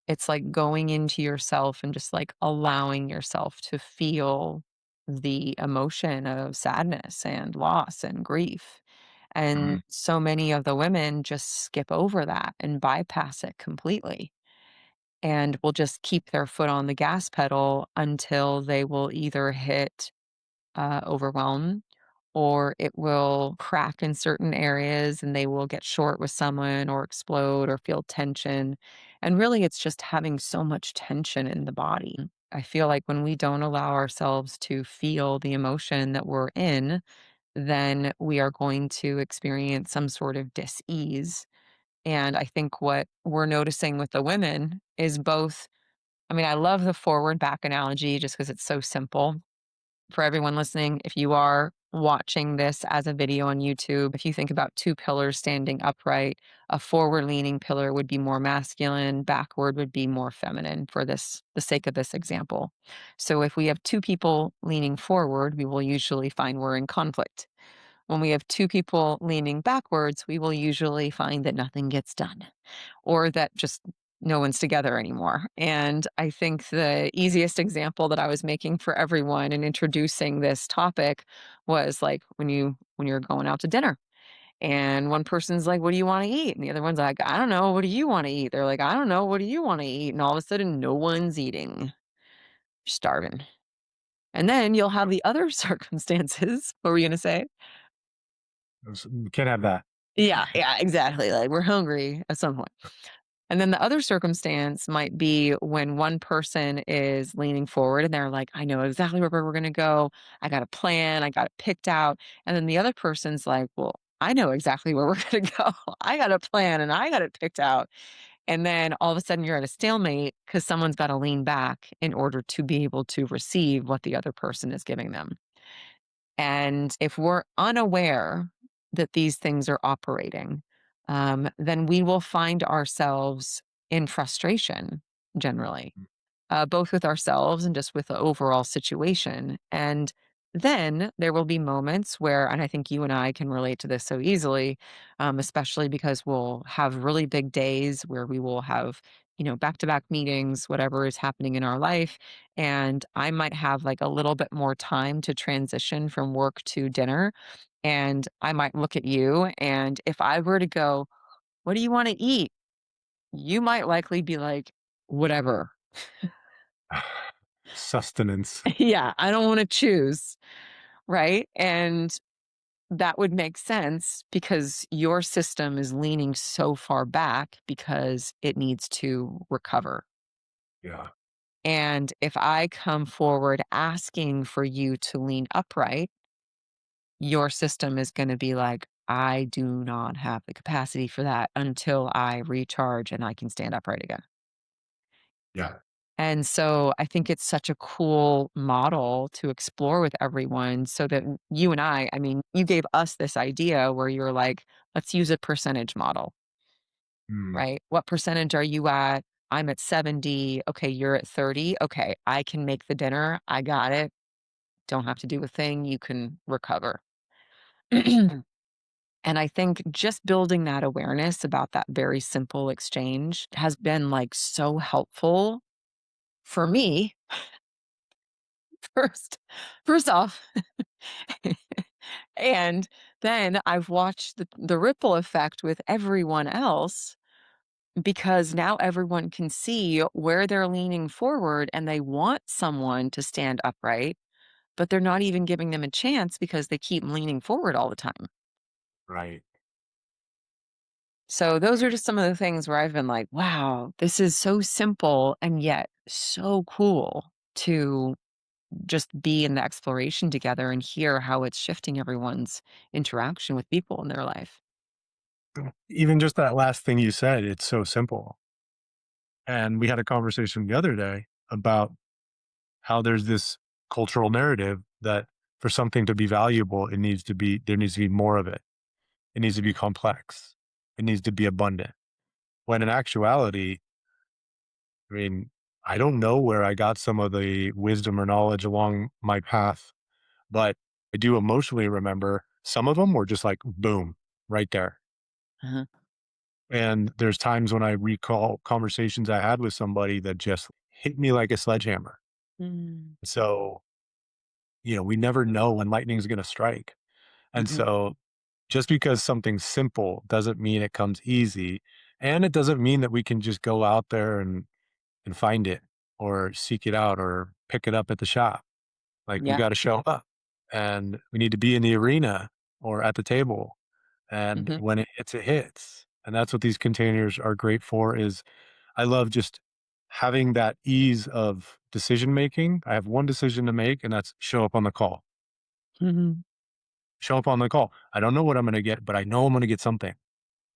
Speaker 1: It's like going into yourself and just like allowing yourself to feel the emotion of sadness and loss and grief.
Speaker 2: mhm,
Speaker 1: And so many of the women just skip over that and bypass it completely and will just keep their foot on the gas pedal until they will either hit overwhelm or it will crack in certain areas and they will get short with someone or explode or feel tension. And really, it's just having so much tension in the body. I feel like when we don't allow ourselves to feel the emotion that we're in, then we are going to experience some sort of dis-ease. And I think what we're noticing with the women is both. I mean, I love the forward back analogy just because it's so simple. For everyone listening, if you are watching this as a video on YouTube, if you think about two pillars standing upright, a forward leaning pillar would be more masculine, backward would be more feminine for the sake of this example. So if we have two people leaning forward, we will usually find we're in conflict. When we have two people leaning backwards, we will usually find that nothing gets done or that just no one's together anymore. And I think the easiest example that I was making for everyone in introducing this topic was like when you're going out to dinner and one person's like, "What do you want to eat?" And the other one's like, "I don't know. What do you want to eat?" They're like, "I don't know. What do you want to eat?" And all of a sudden, no one's eating, starving. And then you'll have the other circumstances. What were you gonna say?
Speaker 2: you can't have that.
Speaker 1: Yeah, yeah, exactly. Like we're hungry at some point. And then the other circumstance might be when one person is leaning forward and they're like, I know exactly where we're going to go. I got a plan. I got it picked out. And then the other person's like, well, I know exactly where we're going to go. I got a plan and I got it picked out. And then all of a sudden you're at a stalemate because someone's got to lean back in order to be able to receive what the other person is giving them. And if we're unaware that these things are operating, then we will find ourselves in frustration generally, both with ourselves and just with the overall situation. And then there will be moments where, and I think you and I can relate to this so easily, especially because we'll have really big days where we will have back to back meetings, whatever is happening in our life. And I might have like a little bit more time to transition from work to dinner. And I might look at you. And if I were to go, what do you want to eat? You might likely be like, whatever.
Speaker 2: Sustenance.
Speaker 1: Yeah, I don't want to choose. Right. And that would make sense because your system is leaning so far back because it needs to recover.
Speaker 2: Yeah.
Speaker 1: And if I come forward asking for you to lean upright, your system is going to be like, I do not have the capacity for that until I recharge and I can stand upright again.
Speaker 2: Yeah.
Speaker 1: And so I think it's such a cool model to explore with everyone so that you and I mean, you gave us this idea where you're like, let's use a percentage model,
Speaker 2: Mm,
Speaker 1: right? What percentage are you at? I'm at 70. Okay, you're at 30. Okay, I can make the dinner. I got it. Don't have to do a thing. You can recover. And I think just building that awareness about that very simple exchange has been like so helpful for me. First, first off, and then I've watched the ripple effect with everyone else because now everyone can see where they're leaning forward and they want someone to stand upright, but they're not even giving them a chance because they keep leaning forward all the time.
Speaker 2: right.
Speaker 1: So those are just some of the things where I've been like, wow, this is so simple and yet so cool to just be in the exploration together and hear how it's shifting everyone's interaction with people in their life.
Speaker 2: Even just that last thing you said, it's so simple. And we had a conversation the other day about how there's this cultural narrative that for something to be valuable, there needs to be more of it. It needs to be complex. It needs to be abundant. When in actuality, I mean, I don't know where I got some of the wisdom or knowledge along my path, but I do emotionally remember some of them were just like, boom, right there.
Speaker 1: Uh-huh.
Speaker 2: And there's times when I recall conversations I had with somebody that just hit me like a sledgehammer.
Speaker 1: Mm,
Speaker 2: So, we never know when lightning is going to strike. And
Speaker 1: mm-mm.
Speaker 2: so, just because something's simple doesn't mean it comes easy. And it doesn't mean that we can just go out there and find it or seek it out or pick it up at the shop. Like we
Speaker 1: Yeah.
Speaker 2: got to show up and we need to be in the arena or at the table. And
Speaker 1: Hmm.
Speaker 2: when it hits, it hits. And that's what these containers are great for is I love just having that ease of decision making. I have one decision to make and that's show up on the call.
Speaker 1: Hmm.
Speaker 2: Show up on the call. I don't know what I'm going to get, but I know I'm going to get something.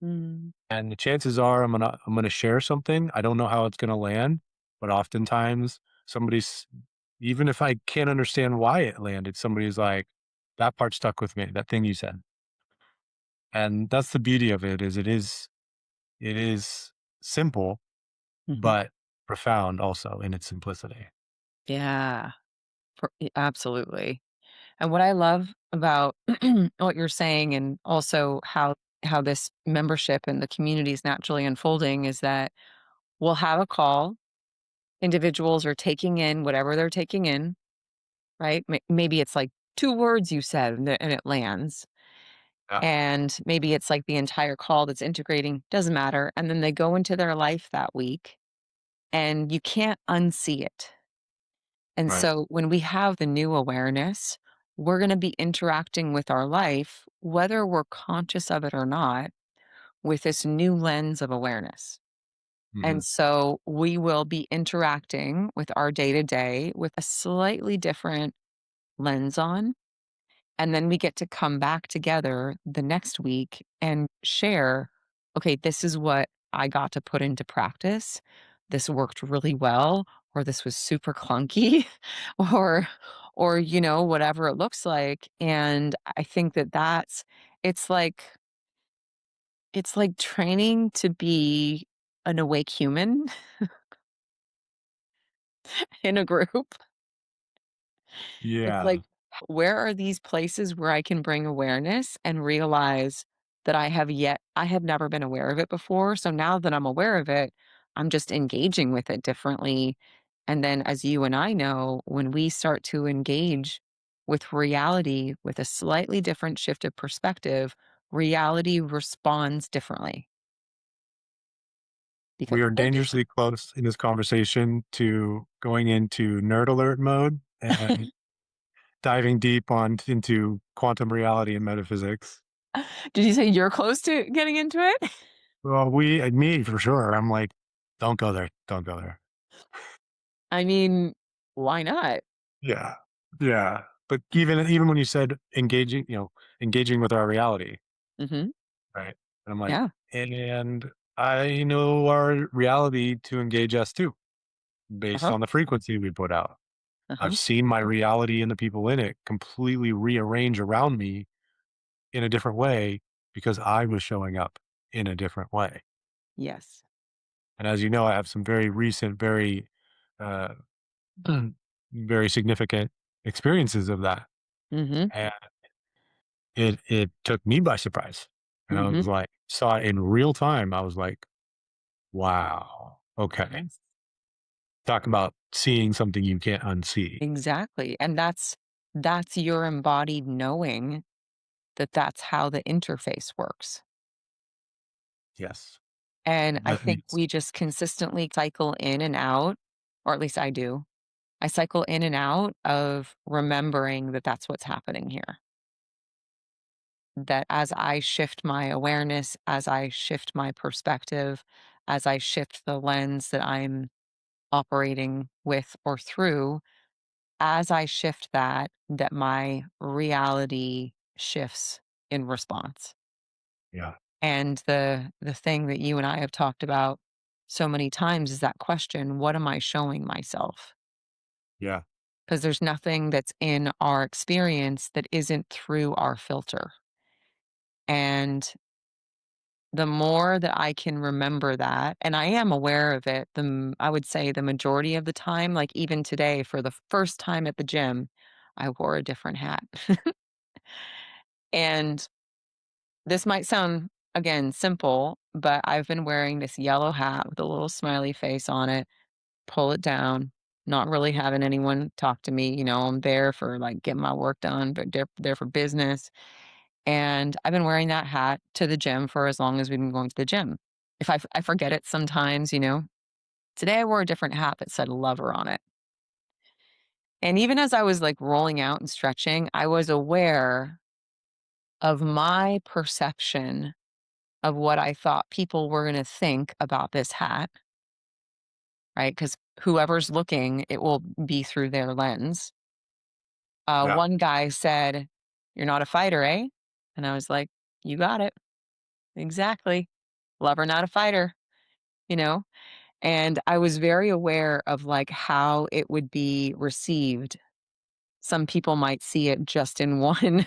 Speaker 1: Mm.
Speaker 2: And the chances are I'm gonna share something. I don't know how it's gonna land, but oftentimes somebody's even if I can't understand why it landed, somebody's like, "That part stuck with me, that thing you said." And that's the beauty of it is simple,
Speaker 1: Hmm.
Speaker 2: but profound also in its simplicity.
Speaker 1: Yeah. Absolutely. And what I love about what you're saying, and also how this membership and the community is naturally unfolding, is that we'll have a call. Individuals are taking in whatever they're taking in, right? Maybe it's like 2 words you said and it lands.
Speaker 2: Yeah,
Speaker 1: And maybe it's like the entire call that's integrating, doesn't matter. And then they go into their life that week and you can't unsee it. And
Speaker 2: right.
Speaker 1: so when we have the new awareness, we're going to be interacting with our life, whether we're conscious of it or not, with this new lens of awareness. And
Speaker 2: Mhm.
Speaker 1: so we will be interacting with our day to day with a slightly different lens on. And then we get to come back together the next week and share, okay, this is what I got to put into practice. This worked really well, or this was super clunky, or whatever it looks like. And I think that it's like it's like training to be an awake human in a group. It's
Speaker 2: Yeah,
Speaker 1: like, where are these places where I can bring awareness and realize that I have never been aware of it before. So now that I'm aware of it, I'm just engaging with it differently. And then, as you and I know, when we start to engage with reality with a slightly different shift of perspective, reality responds differently because
Speaker 2: We are
Speaker 1: we're different.
Speaker 2: dangerously close in this conversation to going into nerd alert mode and diving deep on into quantum reality and metaphysics.
Speaker 1: Did you say you're close to getting into it?
Speaker 2: Well, me for sure. I'm like, don't go there. Don't go there.
Speaker 1: I mean, why not?
Speaker 2: Yeah. Yeah. But even when you said engaging, engaging with our reality,
Speaker 1: Hmm.
Speaker 2: right? And I'm like,
Speaker 1: Yeah.
Speaker 2: and I know our reality to engage us too,
Speaker 1: Uh
Speaker 2: based
Speaker 1: huh.
Speaker 2: on the frequency we put out.
Speaker 1: Uh
Speaker 2: I've
Speaker 1: huh.
Speaker 2: seen my reality and the people in it completely rearrange around me in a different way because I was showing up in a different way.
Speaker 1: Yes.
Speaker 2: And as you know, I have some very recent, uh, very significant experiences of that.
Speaker 1: Hmm.
Speaker 2: And it took me by surprise. And I
Speaker 1: Hmm.
Speaker 2: was like, saw it in real time. I was like, wow, okay.
Speaker 1: Yes.
Speaker 2: Talk about seeing something you can't unsee.
Speaker 1: Exactly. And that's your embodied knowing that that's how the interface works.
Speaker 2: Yes.
Speaker 1: And I
Speaker 2: That
Speaker 1: think
Speaker 2: is,
Speaker 1: we just consistently cycle in and out, or at least I do. I cycle in and out of remembering that that's what's happening here. That as I shift my awareness, as I shift my perspective, as I shift the lens that I'm operating with or through, as I shift that, that my reality shifts in response.
Speaker 2: yeah,
Speaker 1: And the thing that you and I have talked about so many times is that question, what am I showing myself?
Speaker 2: yeah,
Speaker 1: Because there's nothing that's in our experience that isn't through our filter. And the more that I can remember that, and I am aware of it, I would say the majority of the time, like even today, for the first time at the gym, I wore a different hat. And this might sound, again, simple, but I've been wearing this yellow hat with a little smiley face on it, pull it down, not really having anyone talk to me. I'm there for like getting my work done, but there for business. And I've been wearing that hat to the gym for as long as we've been going to the gym. If I forget it sometimes. Today I wore a different hat that said lover on it. And even as I was like rolling out and stretching, I was aware of my perception of what I thought people were going to think about this hat, right? Because whoever's looking, it will be through their lens.
Speaker 2: yeah.
Speaker 1: One guy said, "You're not a fighter, eh?" And I was like, "You got it. Exactly. Lover, not a fighter, you know?" And I was very aware of like how it would be received. Some people might see it just in one,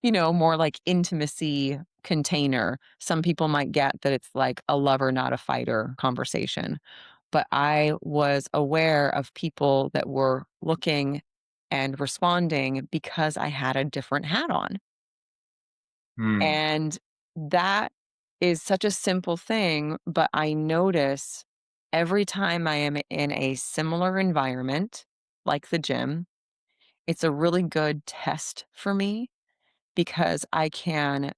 Speaker 1: more like intimacy container. Some people might get that it's like a lover, not a fighter conversation. But I was aware of people that were looking and responding because I had a different hat on.
Speaker 2: Mm,
Speaker 1: And that is such a simple thing, but I notice every time I am in a similar environment, like the gym, it's a really good test for me because I can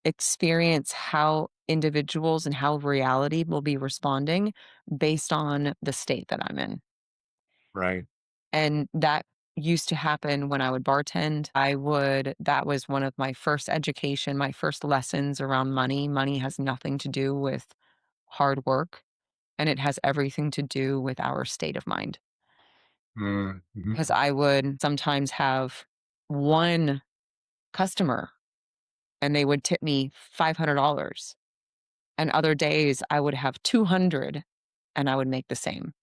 Speaker 1: experience how individuals and how reality will be responding based on the state that I'm in.
Speaker 2: right.
Speaker 1: And that used to happen when I would bartend. That was one of my first education, my first lessons around money. Money has nothing to do with hard work, and it has everything to do with our state of mind.
Speaker 2: Mm, mhm,
Speaker 1: Because I would sometimes have one customer and they would tip me $500. And other days I would have 200 and I would make the same.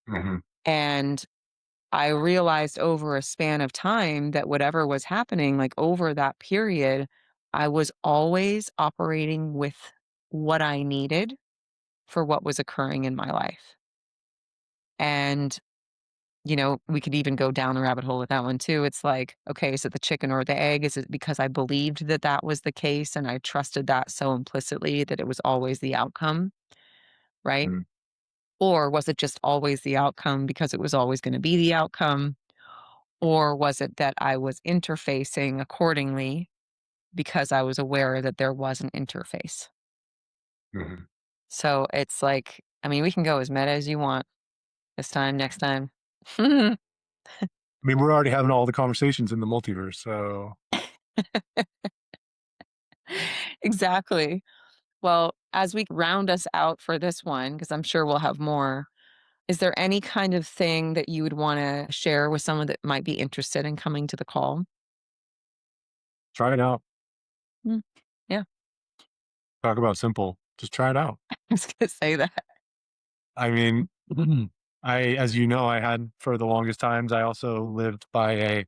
Speaker 2: mhm,
Speaker 1: And I realized over a span of time that whatever was happening, like over that period, I was always operating with what I needed for what was occurring in my life. And, we could even go down the rabbit hole with that one too. It's like, okay, is it the chicken or the egg? Is it because I believed that that was the case and I trusted that so implicitly that it was always the outcome? right?
Speaker 2: Mm.
Speaker 1: Or was it just always the outcome because it was always going to be the outcome? Or was it that I was interfacing accordingly because I was aware that there was an interface?
Speaker 2: Mhm.
Speaker 1: So it's like, I mean, we can go as meta as you want this time, next time.
Speaker 2: I mean, we're already having all the conversations in the multiverse, so
Speaker 1: Exactly. Well, as we round us out for this one, because I'm sure we'll have more, is there any kind of thing that you would want to share with someone that might be interested in coming to the call?
Speaker 2: try it out.
Speaker 1: Mm, yeah,
Speaker 2: Talk about simple. Just try it out.
Speaker 1: I was going to say that.
Speaker 2: I mean, as you know, I had for the longest times, I also lived by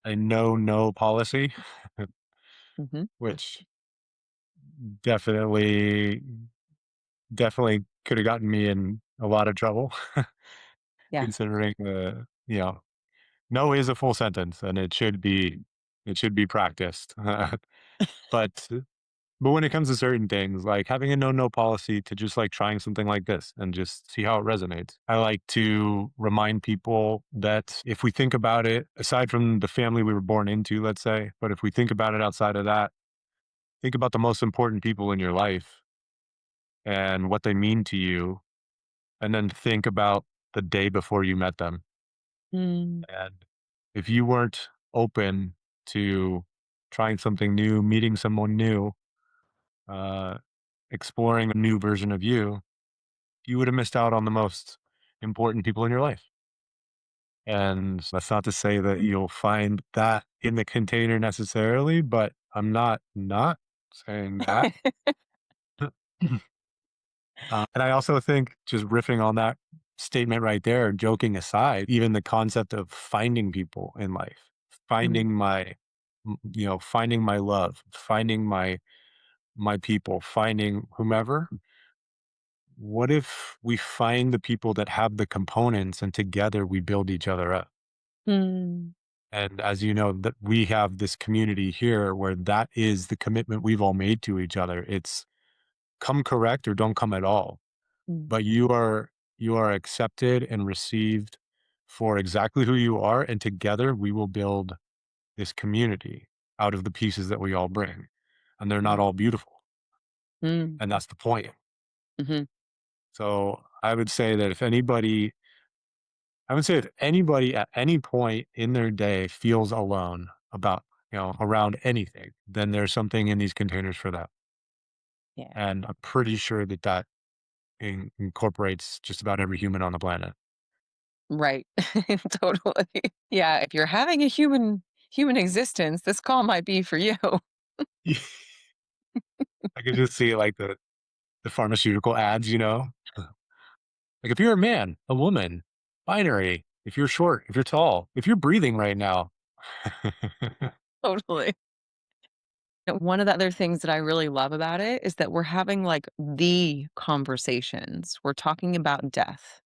Speaker 2: a no policy,
Speaker 1: Hmm.
Speaker 2: which definitely, definitely could have gotten me in a lot of trouble,
Speaker 1: Yeah.
Speaker 2: considering no is a full sentence and it should be practiced. but But when it comes to certain things, like having a no policy to just like trying something like this and just see how it resonates. I like to remind people that if we think about it, aside from the family we were born into, let's say, but if we think about it outside of that, think about the most important people in your life and what they mean to you. And then think about the day before you met them.
Speaker 1: Mm,
Speaker 2: And if you weren't open to trying something new, meeting someone new, uh, exploring a new version of you would have missed out on the most important people in your life. And that's not to say that you'll find that in the container necessarily, but I'm not saying that. And I also think just riffing on that statement right there, joking aside, even the concept of finding people in life,
Speaker 1: mm,
Speaker 2: finding my love, finding my people, finding whomever. What if we find the people that have the components and together we build each other up?
Speaker 1: mm,
Speaker 2: And as you know, that we have this community here where that is the commitment we've all made to each other. It's come correct or don't come at all.
Speaker 1: mm,
Speaker 2: But you are accepted and received for exactly who you are. And together we will build this community out of the pieces that we all bring. And they're not
Speaker 1: mm,
Speaker 2: all beautiful.
Speaker 1: mm,
Speaker 2: And that's the point.
Speaker 1: mhm,
Speaker 2: So I would say if anybody at any point in their day feels alone about, around anything, then there's something in these containers for that.
Speaker 1: yeah.
Speaker 2: And I'm pretty sure that incorporates just about every human on the planet.
Speaker 1: Right. Totally. Yeah, if you're having a human existence, this call might be for you.
Speaker 2: I could just see like the pharmaceutical ads. Like if you're a man, a woman, binary, if you're short, if you're tall, if you're breathing right now.
Speaker 1: Totally. One of the other things that I really love about it is that we're having, like, the conversations. We're talking about death.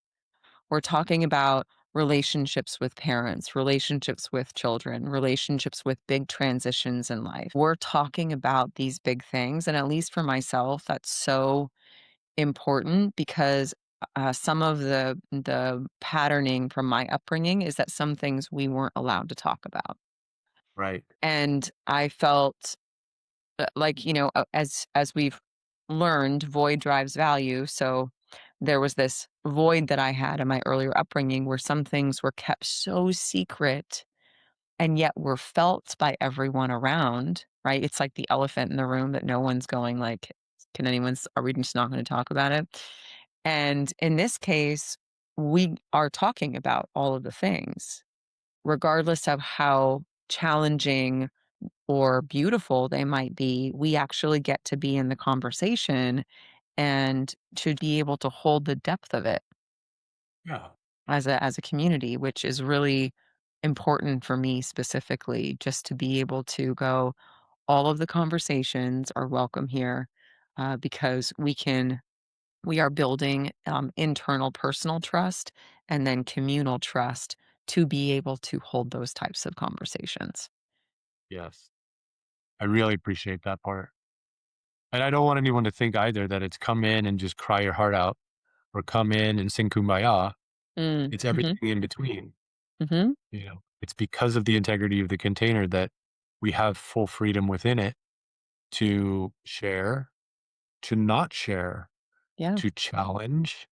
Speaker 1: We're talking about relationships with parents, relationships with children, relationships with big transitions in life. We're talking about these big things, and at least for myself, that's so important because, some of the patterning from my upbringing is that some things we weren't allowed to talk about,
Speaker 2: Right.
Speaker 1: and I felt, like, as we've learned, void drives value, so there was this void that I had in my earlier upbringing where some things were kept so secret and yet were felt by everyone around, right? It's like the elephant in the room that no one's going like, "Can are we just not gonna talk about it?" And in this case, we are talking about all of the things, regardless of how challenging or beautiful they might be, we actually get to be in the conversation and to be able to hold the depth of it
Speaker 2: Yeah.
Speaker 1: as a community, which is really important for me specifically, just to be able to go, all of the conversations are welcome here, because we are building internal personal trust and then communal trust to be able to hold those types of conversations.
Speaker 2: Yes. I really appreciate that part. And I don't want anyone to think either that it's come in and just cry your heart out. or come in and sing kumbaya.
Speaker 1: Mm.
Speaker 2: It's
Speaker 1: Mhm.
Speaker 2: everything in between.
Speaker 1: Mhm.
Speaker 2: It's because of the integrity of the container that we have full freedom within it to share, to not share,
Speaker 1: Yeah.
Speaker 2: to challenge,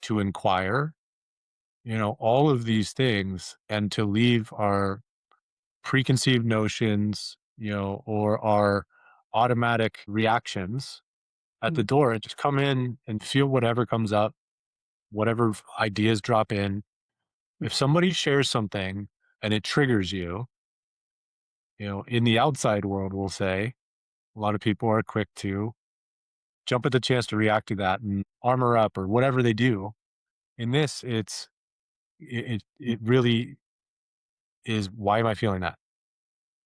Speaker 2: to inquire, all of these things, and to leave our preconceived notions, or our automatic reactions at the
Speaker 1: Mm.
Speaker 2: door and just come in and feel whatever comes up, whatever ideas drop in. If somebody shares something and it triggers you, in the outside world, we'll say, a lot of people are quick to jump at the chance to react to that and armor up or whatever they do. In this, it really is, why am I feeling that?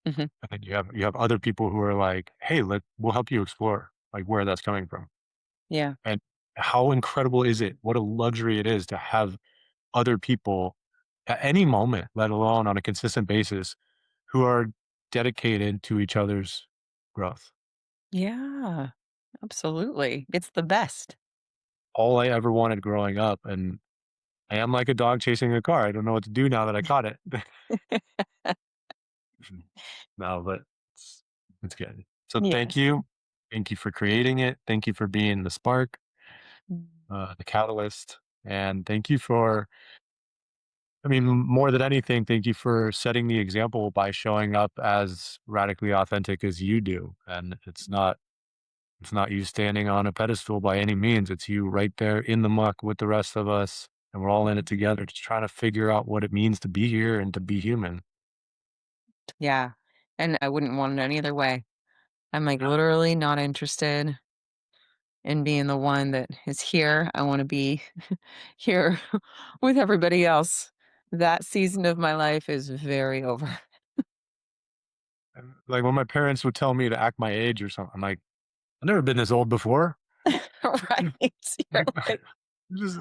Speaker 1: Mhm.
Speaker 2: And then you have other people who are like, hey, we'll help you explore like where that's coming from.
Speaker 1: Yeah.
Speaker 2: And how incredible is it? What a luxury it is to have other people at any moment, let alone on a consistent basis, who are dedicated to each other's growth.
Speaker 1: Yeah. Absolutely. It's the best.
Speaker 2: All I ever wanted growing up, and I am like a dog chasing a car. I don't know what to do now that I caught it. No, but it's it's good. So thank
Speaker 1: Yes.
Speaker 2: you. Thank you for creating it. Thank you for being the spark,
Speaker 1: Mm.
Speaker 2: the catalyst, and thank you for, I mean, more than anything, thank you for setting the example by showing up as radically authentic as you do. And it's not you standing on a pedestal by any means. It's you right there in the muck with the rest of us, and we're all in it together, just trying to figure out what it means to be here and to be human.
Speaker 1: Yeah. And I wouldn't want it any other way. I'm like
Speaker 2: Yeah.
Speaker 1: literally not interested in being the one that is here. I want to be here with everybody else. That season of my life is very over.
Speaker 2: And, like, when my parents would tell me to act my age or something, I'm like, I've never been this old before.
Speaker 1: Right. You're
Speaker 2: Like,
Speaker 1: like,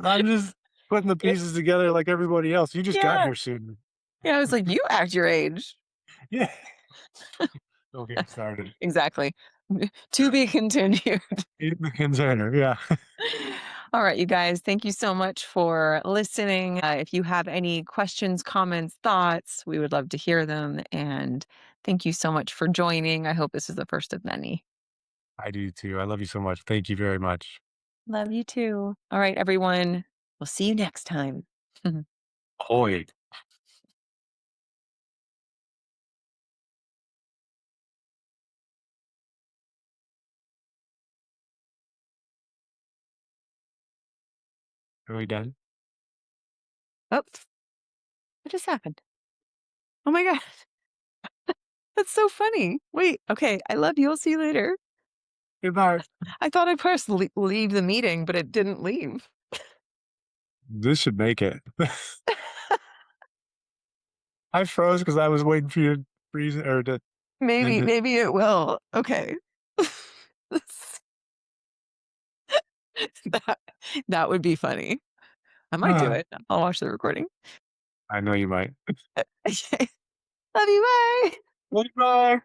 Speaker 2: I'm just putting the
Speaker 1: "Yeah,
Speaker 2: pieces together like everybody else. You just got
Speaker 1: yeah.
Speaker 2: here soon.
Speaker 1: Yeah, I was like, "You act your age."
Speaker 2: Yeah. Don't get me started.
Speaker 1: Exactly. To be continued.
Speaker 2: Eat the container. Yeah.
Speaker 1: All right, you guys, thank you so much for listening. If you have any questions, comments, thoughts, we would love to hear them. And thank you so much for joining. I hope this is the first of many.
Speaker 2: I do too. I love you so much. Thank you very much.
Speaker 1: Love you too. All right, everyone. We'll see you next time.
Speaker 2: Ahoy. Are we done?
Speaker 1: Oh, what just happened? Oh my God. That's so funny. Wait, okay. I love you. I'll see you later.
Speaker 2: Goodbye.
Speaker 1: I thought I pressed leave the meeting, but it didn't leave.
Speaker 2: This should make it. I froze because I was waiting for you to freeze or to end
Speaker 1: Maybe,
Speaker 2: it.
Speaker 1: maybe it will. Okay. that, that would be funny. I might do
Speaker 2: Ah,
Speaker 1: it. I'll watch the recording.
Speaker 2: I know you might.
Speaker 1: Okay. Love you. Bye.
Speaker 2: Goodbye.